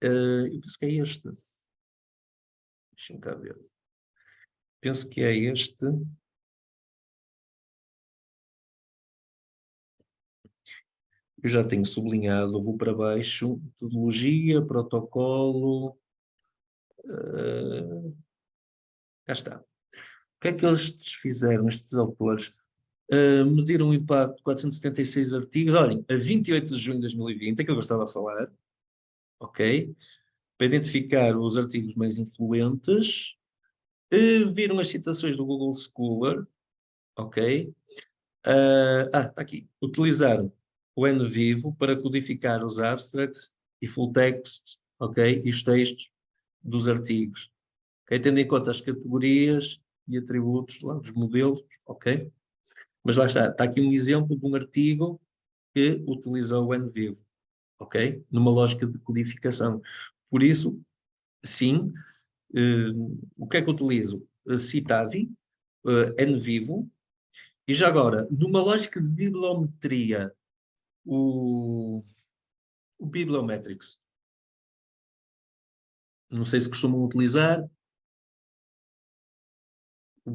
eu penso que é este. Deixem cá ver. Penso que é este. Eu já tenho sublinhado, vou para baixo, metodologia, protocolo, cá está. Ok? que é que eles fizeram, estes autores? Mediram o impacto de 476 artigos, olhem, a 28 de junho de 2020, aquilo que eu estava a falar, ok? Para identificar os artigos mais influentes, viram as citações do Google Scholar, ok? Está aqui. Utilizaram o NVivo para codificar os abstracts e full text, ok? E os textos dos artigos, ok? Tendo em conta as categorias e atributos lá dos modelos, ok? Mas lá está aqui um exemplo de um artigo que utiliza o NVivo, ok? Numa lógica de codificação. Por isso, sim, o que é que eu utilizo? Citavi, NVivo, e já agora, numa lógica de bibliometria, o Bibliometrics. Não sei se costumam utilizar. O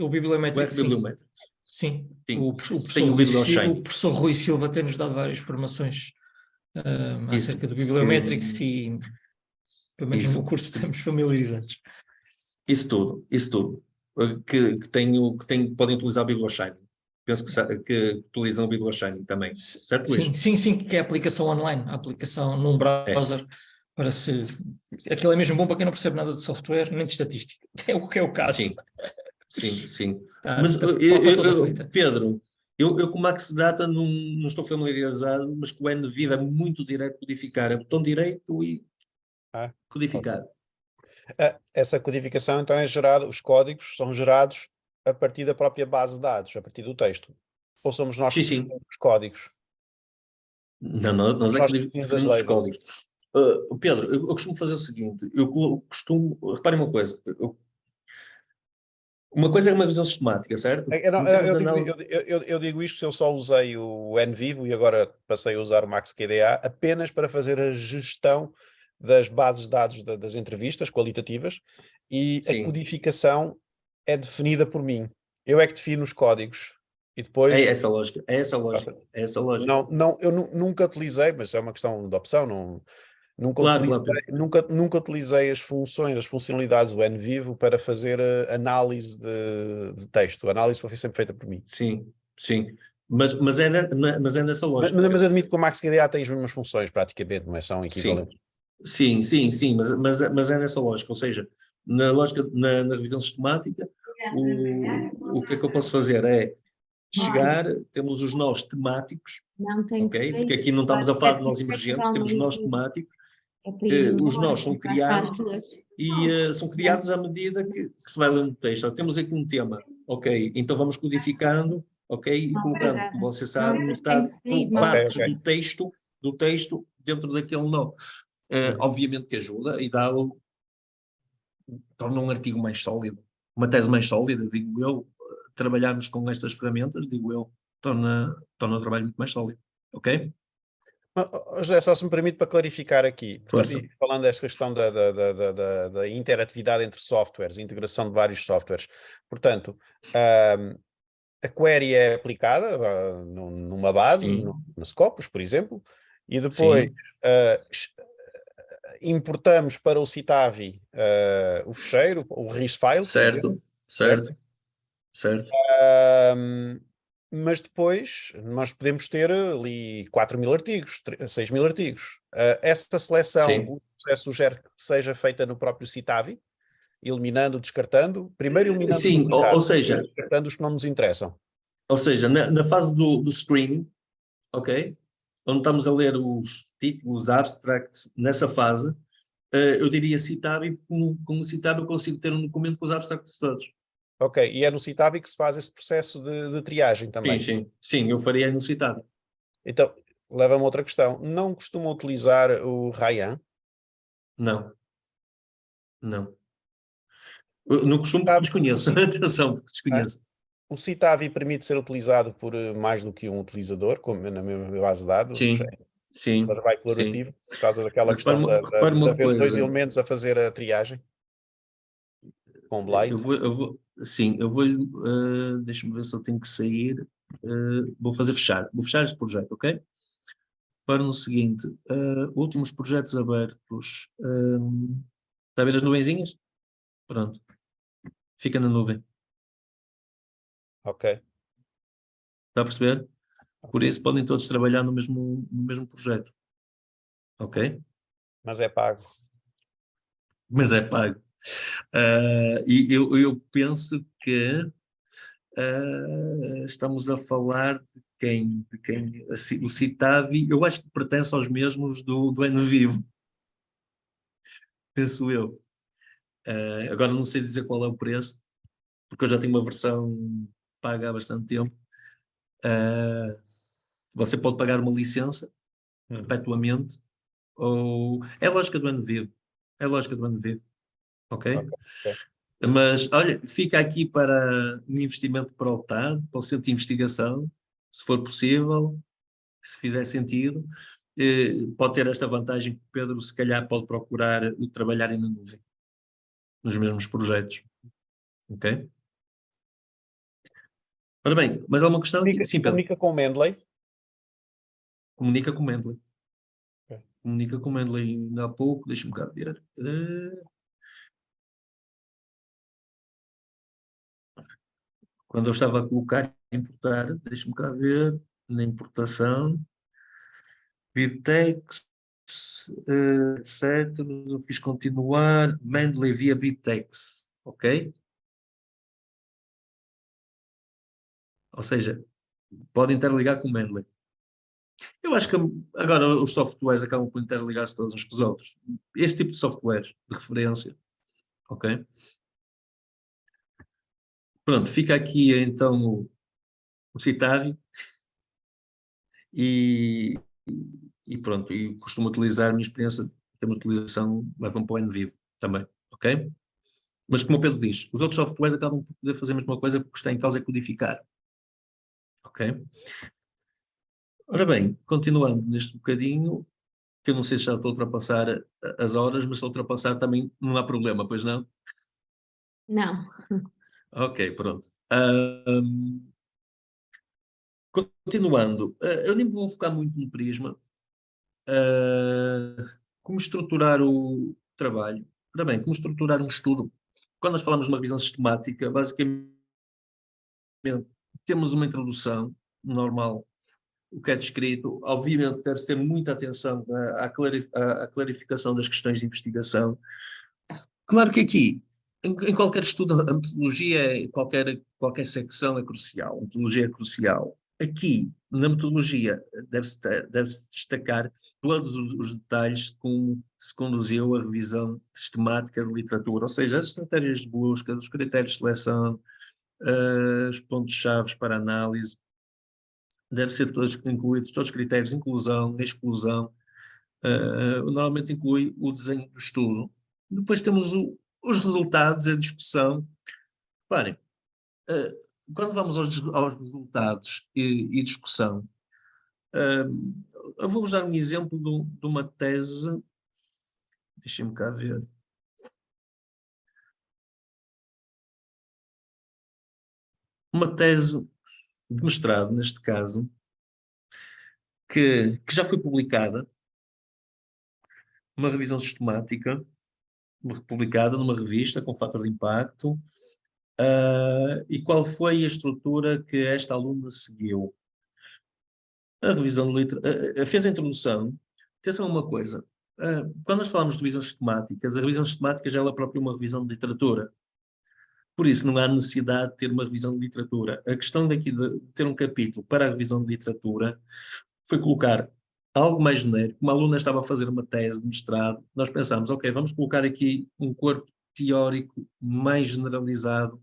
Bibliometrics, sim. Sim. Sim. O professor Rui Silva tem-nos dado várias formações acerca do Bibliometrics e, pelo menos no meu curso, estamos familiarizados. Isso tudo. Podem utilizar o BiblioShine. Penso que utilizam o BiblioShine também, certo? Sim, que é a aplicação online, a aplicação num browser para se... Aquilo é mesmo bom para quem não percebe nada de software, nem de estatística. É o que é o caso. Sim. Mas, Pedro, eu com o Max Data não estou familiarizado, mas com o NVivo é muito direto codificar. É botão direito e codificar. Essa codificação, então, é gerada, os códigos são gerados a partir da própria base de dados, a partir do texto. Ou somos nós que definimos os códigos? Não, nós é que definimos os códigos. Pedro, eu costumo fazer o seguinte, reparem uma coisa, uma coisa é uma visão sistemática, certo? Eu digo isto se eu só usei o NVivo e agora passei a usar o MaxQDA apenas para fazer a gestão das bases de dados das entrevistas qualitativas e a codificação é definida por mim. Eu é que defino os códigos e depois... É essa lógica. Não, eu nunca utilizei, mas é uma questão de opção, nunca utilizei as funcionalidades do NVivo para fazer análise de texto. A análise foi sempre feita por mim. Sim. Mas é nessa lógica. Mas admito que o MaxQDA tem as mesmas funções, praticamente, não é? São equivalentes. Sim, mas é nessa lógica, ou seja, na lógica, na revisão sistemática, o que é que eu posso fazer é chegar, temos os nós temáticos, ok? Porque aqui não estamos a falar de nós emergentes, temos nós temáticos, os nós são criados e são criados à medida que se vai lendo o texto. Temos aqui um tema, ok? Então vamos codificando, ok? E colocando, como você sabe, partes do texto dentro daquele nó. Obviamente que ajuda e torna um artigo mais sólido, uma tese mais sólida, digo eu. Trabalharmos com estas ferramentas, digo eu, torna o trabalho muito mais sólido, ok? José, só se me permite para clarificar aqui, portanto, falando desta questão da interatividade entre softwares, integração de vários softwares, portanto, a query é aplicada numa base, no Scopus, por exemplo, e depois importamos para o Citavi o fecheiro, o RIS file. Certo. Mas depois nós podemos ter ali 4.000 artigos, 6.000 artigos. Essa seleção, o processo sugere que seja feita no próprio Citavi, eliminando, descartando. Primeiro eliminando, ou seja, descartando os que não nos interessam. Ou seja, na fase do screening, ok? Onde estamos a ler os títulos, abstracts, nessa fase, eu diria Citavi, porque com o Citavi eu consigo ter um documento com os abstracts todos. Ok, e é no Citavi que se faz esse processo de triagem também? Sim, eu faria no Citavi. Então, leva-me a outra questão. Não costumam utilizar o Ryan? Não. Eu não costumo porque desconheço. Atenção, porque desconheço. O Citavi permite ser utilizado por mais do que um utilizador, como na mesma base de dados? Sim. Mas vai declarativo, por causa daquela questão de haver dois elementos a fazer a triagem? Com blind? Eu vou deixa-me ver se eu tenho que sair. Vou fechar este projeto, ok? Para no seguinte, últimos projetos abertos. Está a ver as nuvenzinhas? Pronto. Fica na nuvem. Ok. Está a perceber? Por isso podem todos trabalhar no mesmo projeto. Ok? Mas é pago. Mas é pago. E eu penso que estamos a falar de quem? O Citavi, eu acho que pertence aos mesmos do NVivo. Penso eu. Agora não sei dizer qual é o preço, porque eu já tenho uma versão paga há bastante tempo. Você pode pagar uma licença perpetuamente, ou é a lógica do NVivo. É a lógica do NVivo. Ok? Ok. Mas, olha, fica aqui para um investimento para o TAD, para o Centro de Investigação, se for possível, se fizer sentido. Pode ter esta vantagem que o Pedro, se calhar, pode procurar trabalhar na nuvem, nos mesmos projetos. Ok? Ora bem, mais alguma questão? Sim, Pedro. Comunica com o Mendeley? Comunica com o Mendeley. Okay. Comunica com o Mendeley ainda há pouco, deixa-me cá ver. Quando eu estava a colocar, importar, deixa-me cá ver, na importação, Bibtex, etc. Eu fiz continuar, Mendeley via Bibtex, ok? Ou seja, podem interligar com o Mendeley. Eu acho que agora os softwares acabam por interligar-se todos uns com os outros. Este tipo de softwares de referência, ok? Pronto, fica aqui então o Citavi e pronto, e costumo utilizar a minha experiência em termos de utilização, levam para o NVivo também, ok? Mas como o Pedro diz, os outros softwares acabam por poder fazer a mesma coisa porque está em causa é codificar, ok? Ora bem, continuando neste bocadinho, que eu não sei se já estou a ultrapassar as horas, mas se ultrapassar também não há problema, pois não? Não. Ok, pronto. Continuando, eu nem vou focar muito no Prisma. Como estruturar o trabalho? Ora bem, como estruturar um estudo? Quando nós falamos de uma revisão sistemática, basicamente temos uma introdução normal, o que é descrito. Obviamente deve-se ter muita atenção à clarificação das questões de investigação. Claro que aqui, em qualquer estudo, a metodologia, qualquer secção é crucial, a metodologia é crucial. Aqui, na metodologia, deve-se destacar todos os detalhes de como se conduziu a revisão sistemática de literatura, ou seja, as estratégias de busca, os critérios de seleção, os pontos-chave para análise, devem ser todos incluídos, todos os critérios de inclusão, exclusão, normalmente inclui o desenho do estudo. Depois temos os resultados, a discussão. Reparem, quando vamos aos resultados e discussão, eu vou-vos dar um exemplo de uma tese, deixem-me cá ver. Uma tese de mestrado, neste caso, que já foi publicada, uma revisão sistemática, publicada numa revista com fator de impacto, e qual foi a estrutura que esta aluna seguiu? A revisão de literatura, fez a introdução. Atenção a uma coisa, quando nós falamos de revisões sistemáticas, a revisão sistemática já é ela própria uma revisão de literatura. Por isso não há necessidade de ter uma revisão de literatura. A questão daqui de ter um capítulo para a revisão de literatura foi colocar algo mais genérico. Uma aluna estava a fazer uma tese de mestrado, nós pensámos, ok, vamos colocar aqui um corpo teórico mais generalizado,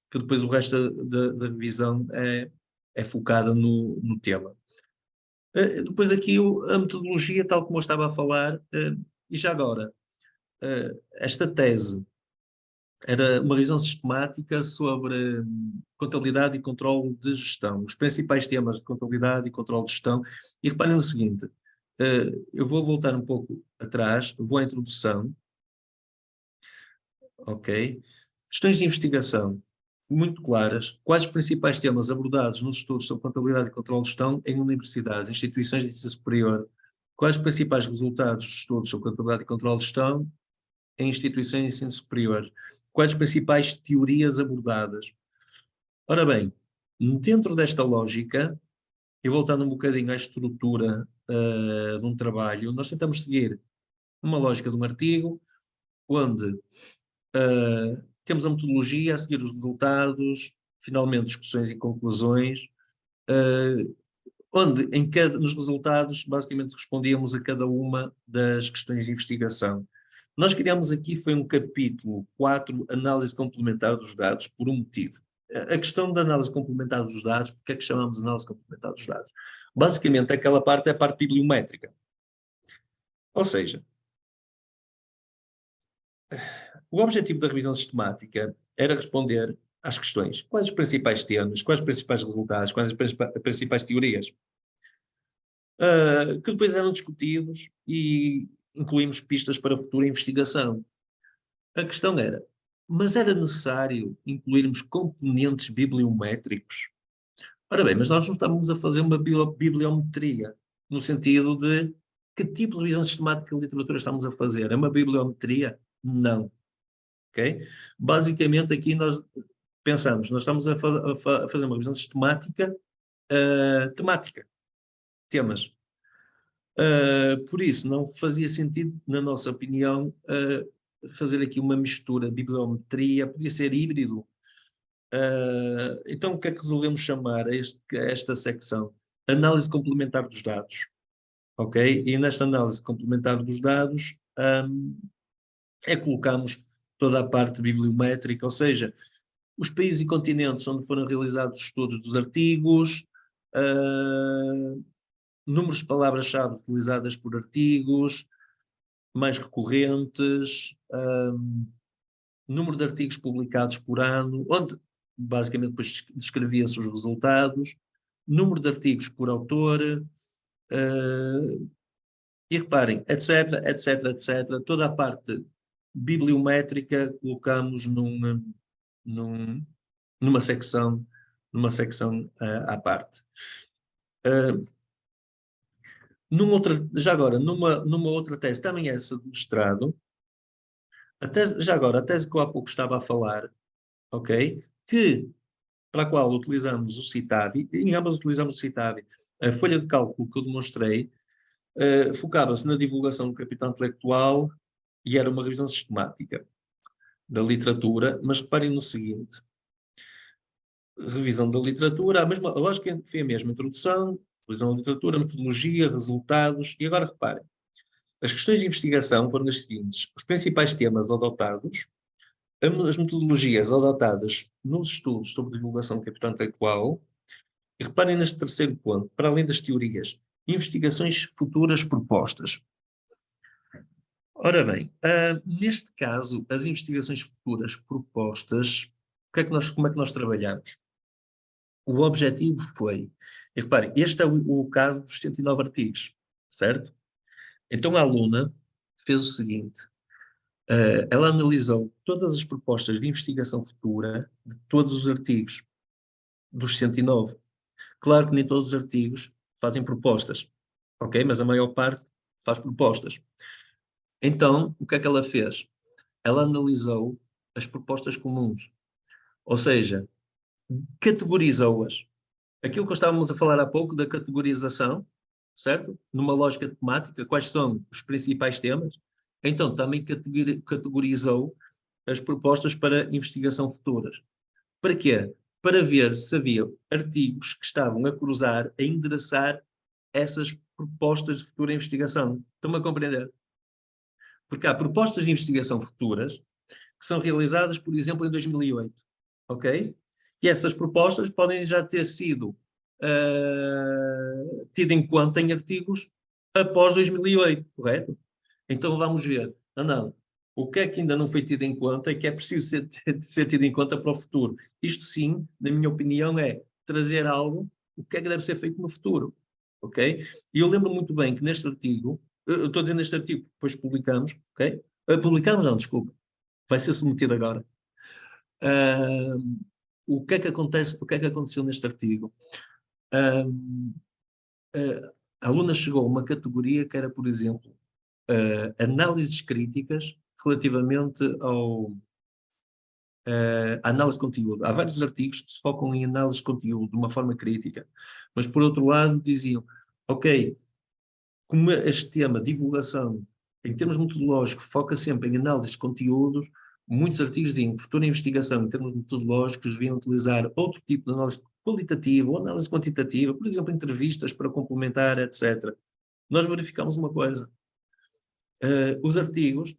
que depois o resto da revisão é focada no tema. Depois aqui a metodologia, tal como eu estava a falar, e já agora, esta tese era uma revisão sistemática sobre contabilidade e controle de gestão, os principais temas de contabilidade e controle de gestão, e reparem no seguinte, eu vou voltar um pouco atrás, vou à introdução, ok? Questões de investigação muito claras, quais os principais temas abordados nos estudos sobre contabilidade e controle de gestão em universidades, instituições de ensino superior, quais os principais resultados dos estudos sobre contabilidade e controle de gestão em instituições de ensino superior. Quais as principais teorias abordadas? Ora bem, dentro desta lógica, e voltando um bocadinho à estrutura de um trabalho, nós tentamos seguir uma lógica de um artigo, onde temos a metodologia, a seguir os resultados, finalmente discussões e conclusões, onde nos resultados basicamente respondíamos a cada uma das questões de investigação. Nós criamos aqui, foi um capítulo 4, análise complementar dos dados, por um motivo. A questão da análise complementar dos dados, porque é que chamamos de análise complementar dos dados? Basicamente, aquela parte é a parte bibliométrica. Ou seja, o objetivo da revisão sistemática era responder às questões. Quais os principais temas, quais os principais resultados, quais as principais teorias, que depois eram discutidos e incluímos pistas para futura investigação. A questão era, mas era necessário incluirmos componentes bibliométricos? Ora bem, mas nós não estávamos a fazer uma bibliometria, no sentido de que tipo de revisão sistemática de literatura estamos a fazer? É uma bibliometria? Não. Okay? Basicamente, aqui nós pensamos, nós estamos a fazer uma revisão sistemática temática, temas. Por isso, não fazia sentido, na nossa opinião, fazer aqui uma mistura, bibliometria, podia ser híbrido. Então, o que é que resolvemos chamar a esta secção? Análise complementar dos dados. Ok? E nesta análise complementar dos dados, colocamos toda a parte bibliométrica, ou seja, os países e continentes onde foram realizados os estudos dos artigos, números de palavras-chave utilizadas por artigos, mais recorrentes, número de artigos publicados por ano, onde basicamente depois descrevia-se os resultados, número de artigos por autor, e reparem, etc, etc, etc, toda a parte bibliométrica colocamos numa secção à parte. Já agora, numa outra tese, também essa de mestrado, a tese que eu há pouco estava a falar, ok? Para a qual utilizamos o Citavi, em ambas utilizamos o Citavi, a folha de cálculo que eu demonstrei, focava-se na divulgação do capital intelectual e era uma revisão sistemática da literatura, mas reparem no seguinte, revisão da literatura, a lógica foi a mesma, introdução, revisão da literatura, metodologia, resultados, e agora reparem, as questões de investigação foram as seguintes, os principais temas adotados, as metodologias adotadas nos estudos sobre divulgação do capital intelectual, e reparem neste terceiro ponto, para além das teorias, investigações futuras propostas. Ora bem, neste caso, as investigações futuras propostas, como é que nós trabalhamos? O objetivo foi, e reparem, este é o caso dos 109 artigos, certo? Então a aluna fez o seguinte, ela analisou todas as propostas de investigação futura de todos os artigos, dos 109. Claro que nem todos os artigos fazem propostas, ok? Mas a maior parte faz propostas. Então, o que é que ela fez? Ela analisou as propostas comuns, ou seja, categorizou-as. Aquilo que estávamos a falar há pouco da categorização, certo? Numa lógica temática, quais são os principais temas? Então, também categorizou as propostas para investigação futuras. Para quê? Para ver se havia artigos que estavam a cruzar, a endereçar essas propostas de futura investigação. Estão-me a compreender? Porque há propostas de investigação futuras que são realizadas, por exemplo, em 2008, ok? E essas propostas podem já ter sido tidas em conta em artigos após 2008, correto? Então vamos ver, não, o que é que ainda não foi tido em conta e que é preciso ser tido em conta para o futuro. Isto sim, na minha opinião, é trazer algo, o que é que deve ser feito no futuro, ok? E eu lembro muito bem que neste artigo, eu estou dizendo neste artigo, depois publicamos, ok? Publicamos não, desculpa, vai ser submetido agora. O que é que aconteceu neste artigo? A aluna chegou a uma categoria que era, por exemplo, análises críticas relativamente a análise de conteúdo. Há vários artigos que se focam em análise de conteúdo de uma forma crítica, mas por outro lado diziam, ok, como este tema, divulgação, em termos metodológicos, foca sempre em análise de conteúdos, muitos artigos diziam que futura investigação, em termos metodológicos, deviam utilizar outro tipo de análise qualitativa ou análise quantitativa, por exemplo, entrevistas para complementar, etc. Nós verificamos uma coisa, os artigos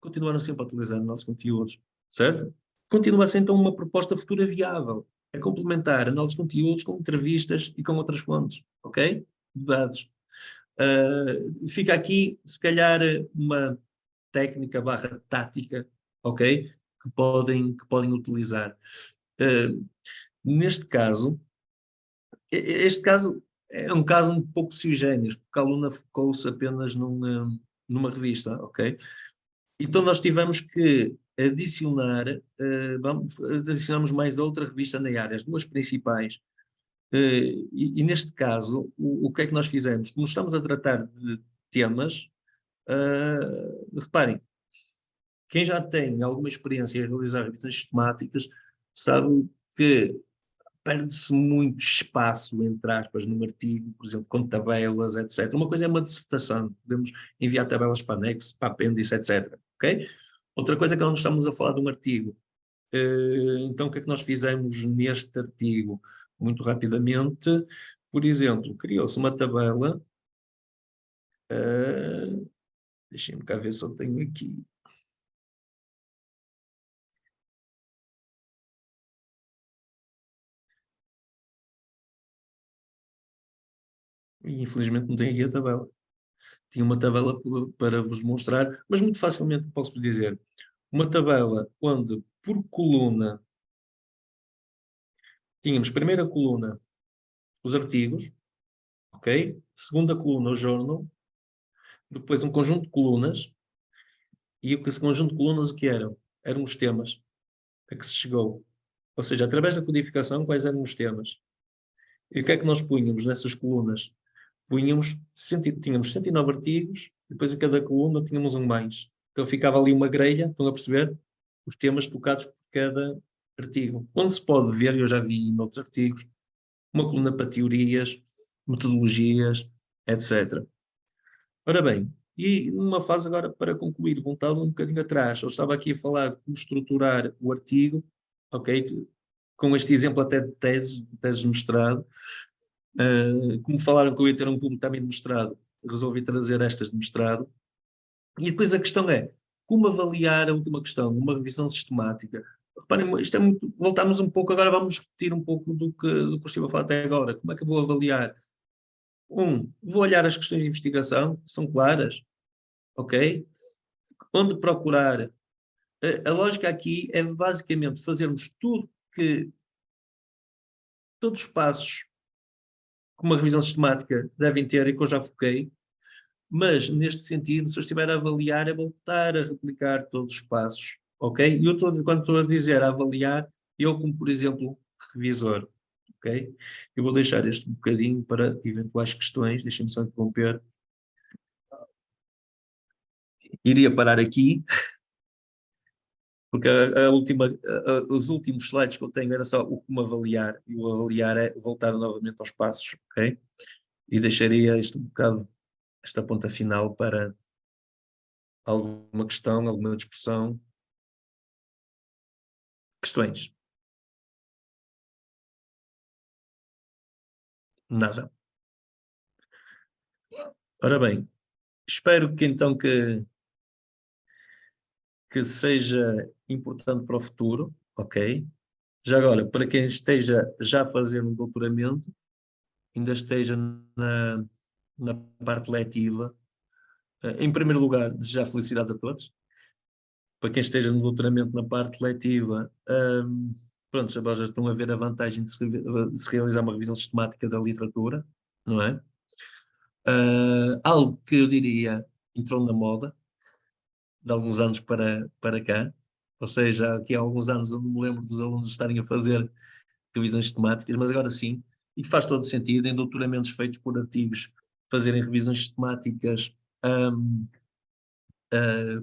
continuaram sempre a utilizar análise de conteúdos, certo? Continua a ser então uma proposta futura viável, a complementar análise de conteúdos com entrevistas e com outras fontes, ok? De dados. Fica aqui, se calhar, uma técnica / tática, ok? Que podem utilizar. Neste caso, este caso é um caso um pouco sui generis, porque a aluna focou-se apenas numa revista, ok? Então nós tivemos que adicionamos mais outra revista na área, as duas principais. E neste caso, o que é que nós fizemos? Como estamos a tratar de temas, reparem, quem já tem alguma experiência em realizar revistas sistemáticas sabe que perde-se muito espaço, entre aspas, num artigo, por exemplo, com tabelas, etc. Uma coisa é uma dissertação, podemos enviar tabelas para anexo, para apêndice, etc. Ok? Outra coisa é que nós estamos a falar de um artigo. Então, o que é que nós fizemos neste artigo? Muito rapidamente, por exemplo, criou-se uma tabela, deixem-me cá ver se eu tenho aqui. E, infelizmente não tenho aqui a tabela. Tinha uma tabela para vos mostrar, mas muito facilmente posso-vos dizer. Uma tabela onde, por coluna, tínhamos primeira coluna os artigos, ok? Segunda coluna o journal, depois um conjunto de colunas, e esse conjunto de colunas o que eram? Eram os temas a que se chegou. Ou seja, através da codificação, quais eram os temas? E o que é que nós punhamos nessas colunas? Tínhamos 109 artigos, e depois em cada coluna tínhamos um mais. Então ficava ali uma grelha, estão a perceber? Os temas tocados por cada artigo. Onde se pode ver, eu já vi noutros artigos, uma coluna para teorias, metodologias, etc. Ora bem, e numa fase agora para concluir, voltando um bocadinho atrás, eu estava aqui a falar de como estruturar o artigo, ok? Com este exemplo até de tese de mestrado. Como falaram que eu ia ter um público também de mestrado, resolvi trazer estas de mestrado. E depois a questão é, como avaliar a última questão, uma revisão sistemática? Reparem, isto é muito, voltamos um pouco, agora vamos repetir um pouco do que eu estive a falar até agora. Como é que eu vou avaliar? Vou olhar as questões de investigação, são claras, ok? Onde procurar? A lógica aqui é basicamente fazermos todos os passos que uma revisão sistemática devem ter e que eu já foquei, mas neste sentido, se eu estiver a avaliar, é voltar a replicar todos os passos, ok? E quando estou a dizer a avaliar, eu como, por exemplo, revisor, ok? Eu vou deixar este bocadinho para eventuais questões, deixem-me só interromper. Iria parar aqui, porque os últimos slides que eu tenho era só o como avaliar, e o avaliar é voltar novamente aos passos, ok? E deixaria este bocado, esta ponta final para alguma questão, alguma discussão. Questões? Nada. Ora bem, espero que então que seja importante para o futuro, ok? Já agora, para quem esteja já a fazer um doutoramento, ainda esteja na parte letiva, em primeiro lugar, desejar felicidades a todos. Para quem esteja no doutoramento na parte letiva, pronto, já estão a ver a vantagem de se realizar uma revisão sistemática da literatura, não é? Algo que eu diria entrou na moda, de alguns anos para cá, ou seja, aqui há alguns anos eu não me lembro dos alunos estarem a fazer revisões sistemáticas, mas agora sim, e faz todo sentido, em doutoramentos feitos por artigos, fazerem revisões sistemáticas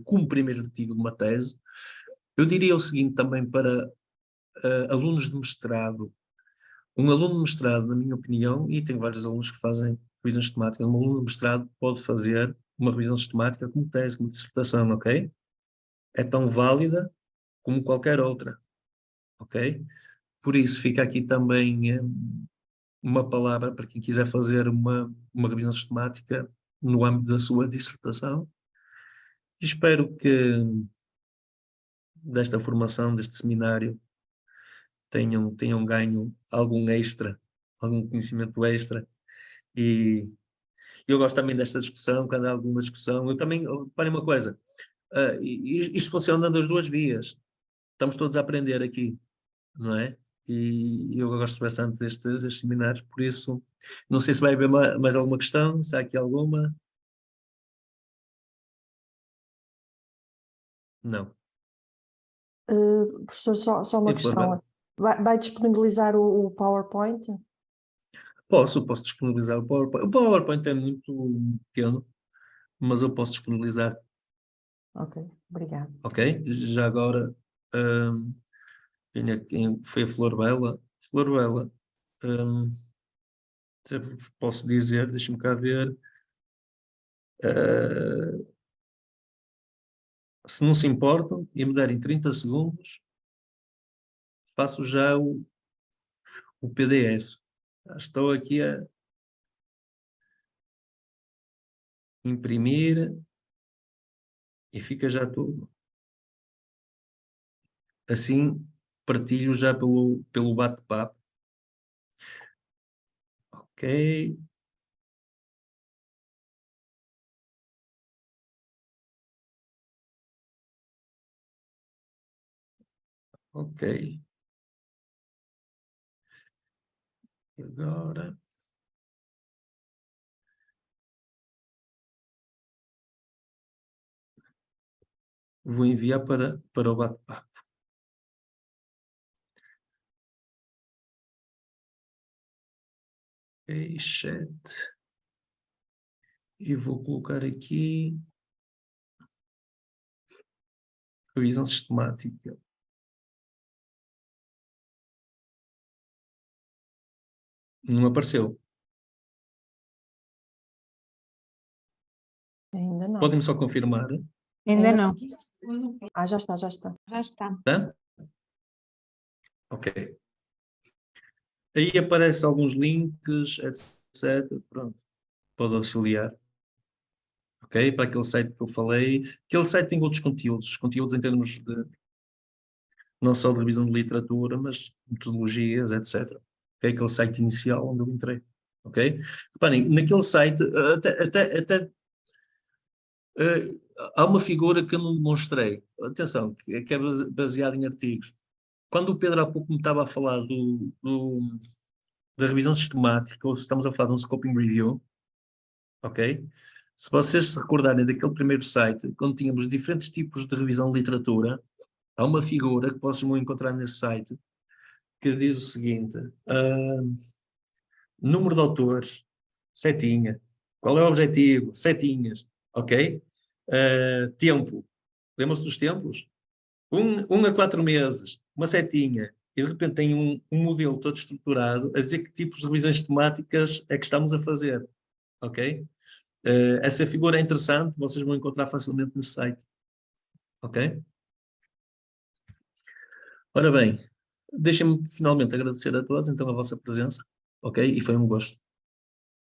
como primeiro artigo de uma tese. Eu diria o seguinte também para alunos de mestrado. Um aluno de mestrado, na minha opinião, e tenho vários alunos que fazem revisão sistemática, um aluno de mestrado pode fazer uma revisão sistemática como tese, como dissertação, ok? É tão válida como qualquer outra, ok? Por isso fica aqui também uma palavra para quem quiser fazer uma revisão sistemática no âmbito da sua dissertação. E espero que desta formação, deste seminário, tenham ganho algum extra, algum conhecimento extra. E eu gosto também desta discussão, quando há alguma discussão. Eu também, reparem uma coisa, isto funciona das duas vias. Estamos todos a aprender aqui, não é? E eu gosto bastante destes seminários, por isso, não sei se vai haver mais alguma questão, se há aqui alguma. Não. Professor, só uma Sim, Flor questão. Bela. Vai disponibilizar o PowerPoint? Posso disponibilizar o PowerPoint. O PowerPoint é muito pequeno, mas eu posso disponibilizar. Ok, obrigada. Ok? Já agora, quem foi a Flor Bela? Flor Bela, se eu vos posso dizer, deixa-me cá ver. Se não se importam e me derem 30 segundos, faço já o PDF. Já estou aqui a imprimir e fica já tudo. Assim, partilho já pelo bate-papo. Ok. Ok. Agora. Vou enviar para o bate-papo. Ok, chat. E vou colocar aqui revisão sistemática. Não apareceu. Ainda não. Podem-me só confirmar? Ainda não. Já está, já está. Já está. Tá? Ok. Aí aparecem alguns links, etc. Pronto. Pode auxiliar. Ok? Para aquele site que eu falei. Aquele site tem outros conteúdos em termos de não só de revisão de literatura, mas metodologias, etc. Ok? Aquele site inicial onde eu entrei. Ok? Reparem, naquele site, há uma figura que eu não demonstrei. Atenção, que é baseada em artigos. Quando o Pedro há pouco me estava a falar da revisão sistemática, ou se estamos a falar de um scoping review, ok? Se vocês se recordarem daquele primeiro site, quando tínhamos diferentes tipos de revisão de literatura, há uma figura que vocês vão encontrar nesse site que diz o seguinte: número de autores, setinha. Qual é o objetivo? Setinhas, ok? Tempo. Lembram-se dos tempos? 1 a 4 meses, uma setinha. E de repente tem um modelo todo estruturado a dizer que tipos de revisões temáticas é que estamos a fazer, ok? Essa figura é interessante, vocês vão encontrar facilmente nesse site, ok? Ora bem, deixem-me finalmente agradecer a todos então a vossa presença, ok? E foi um gosto.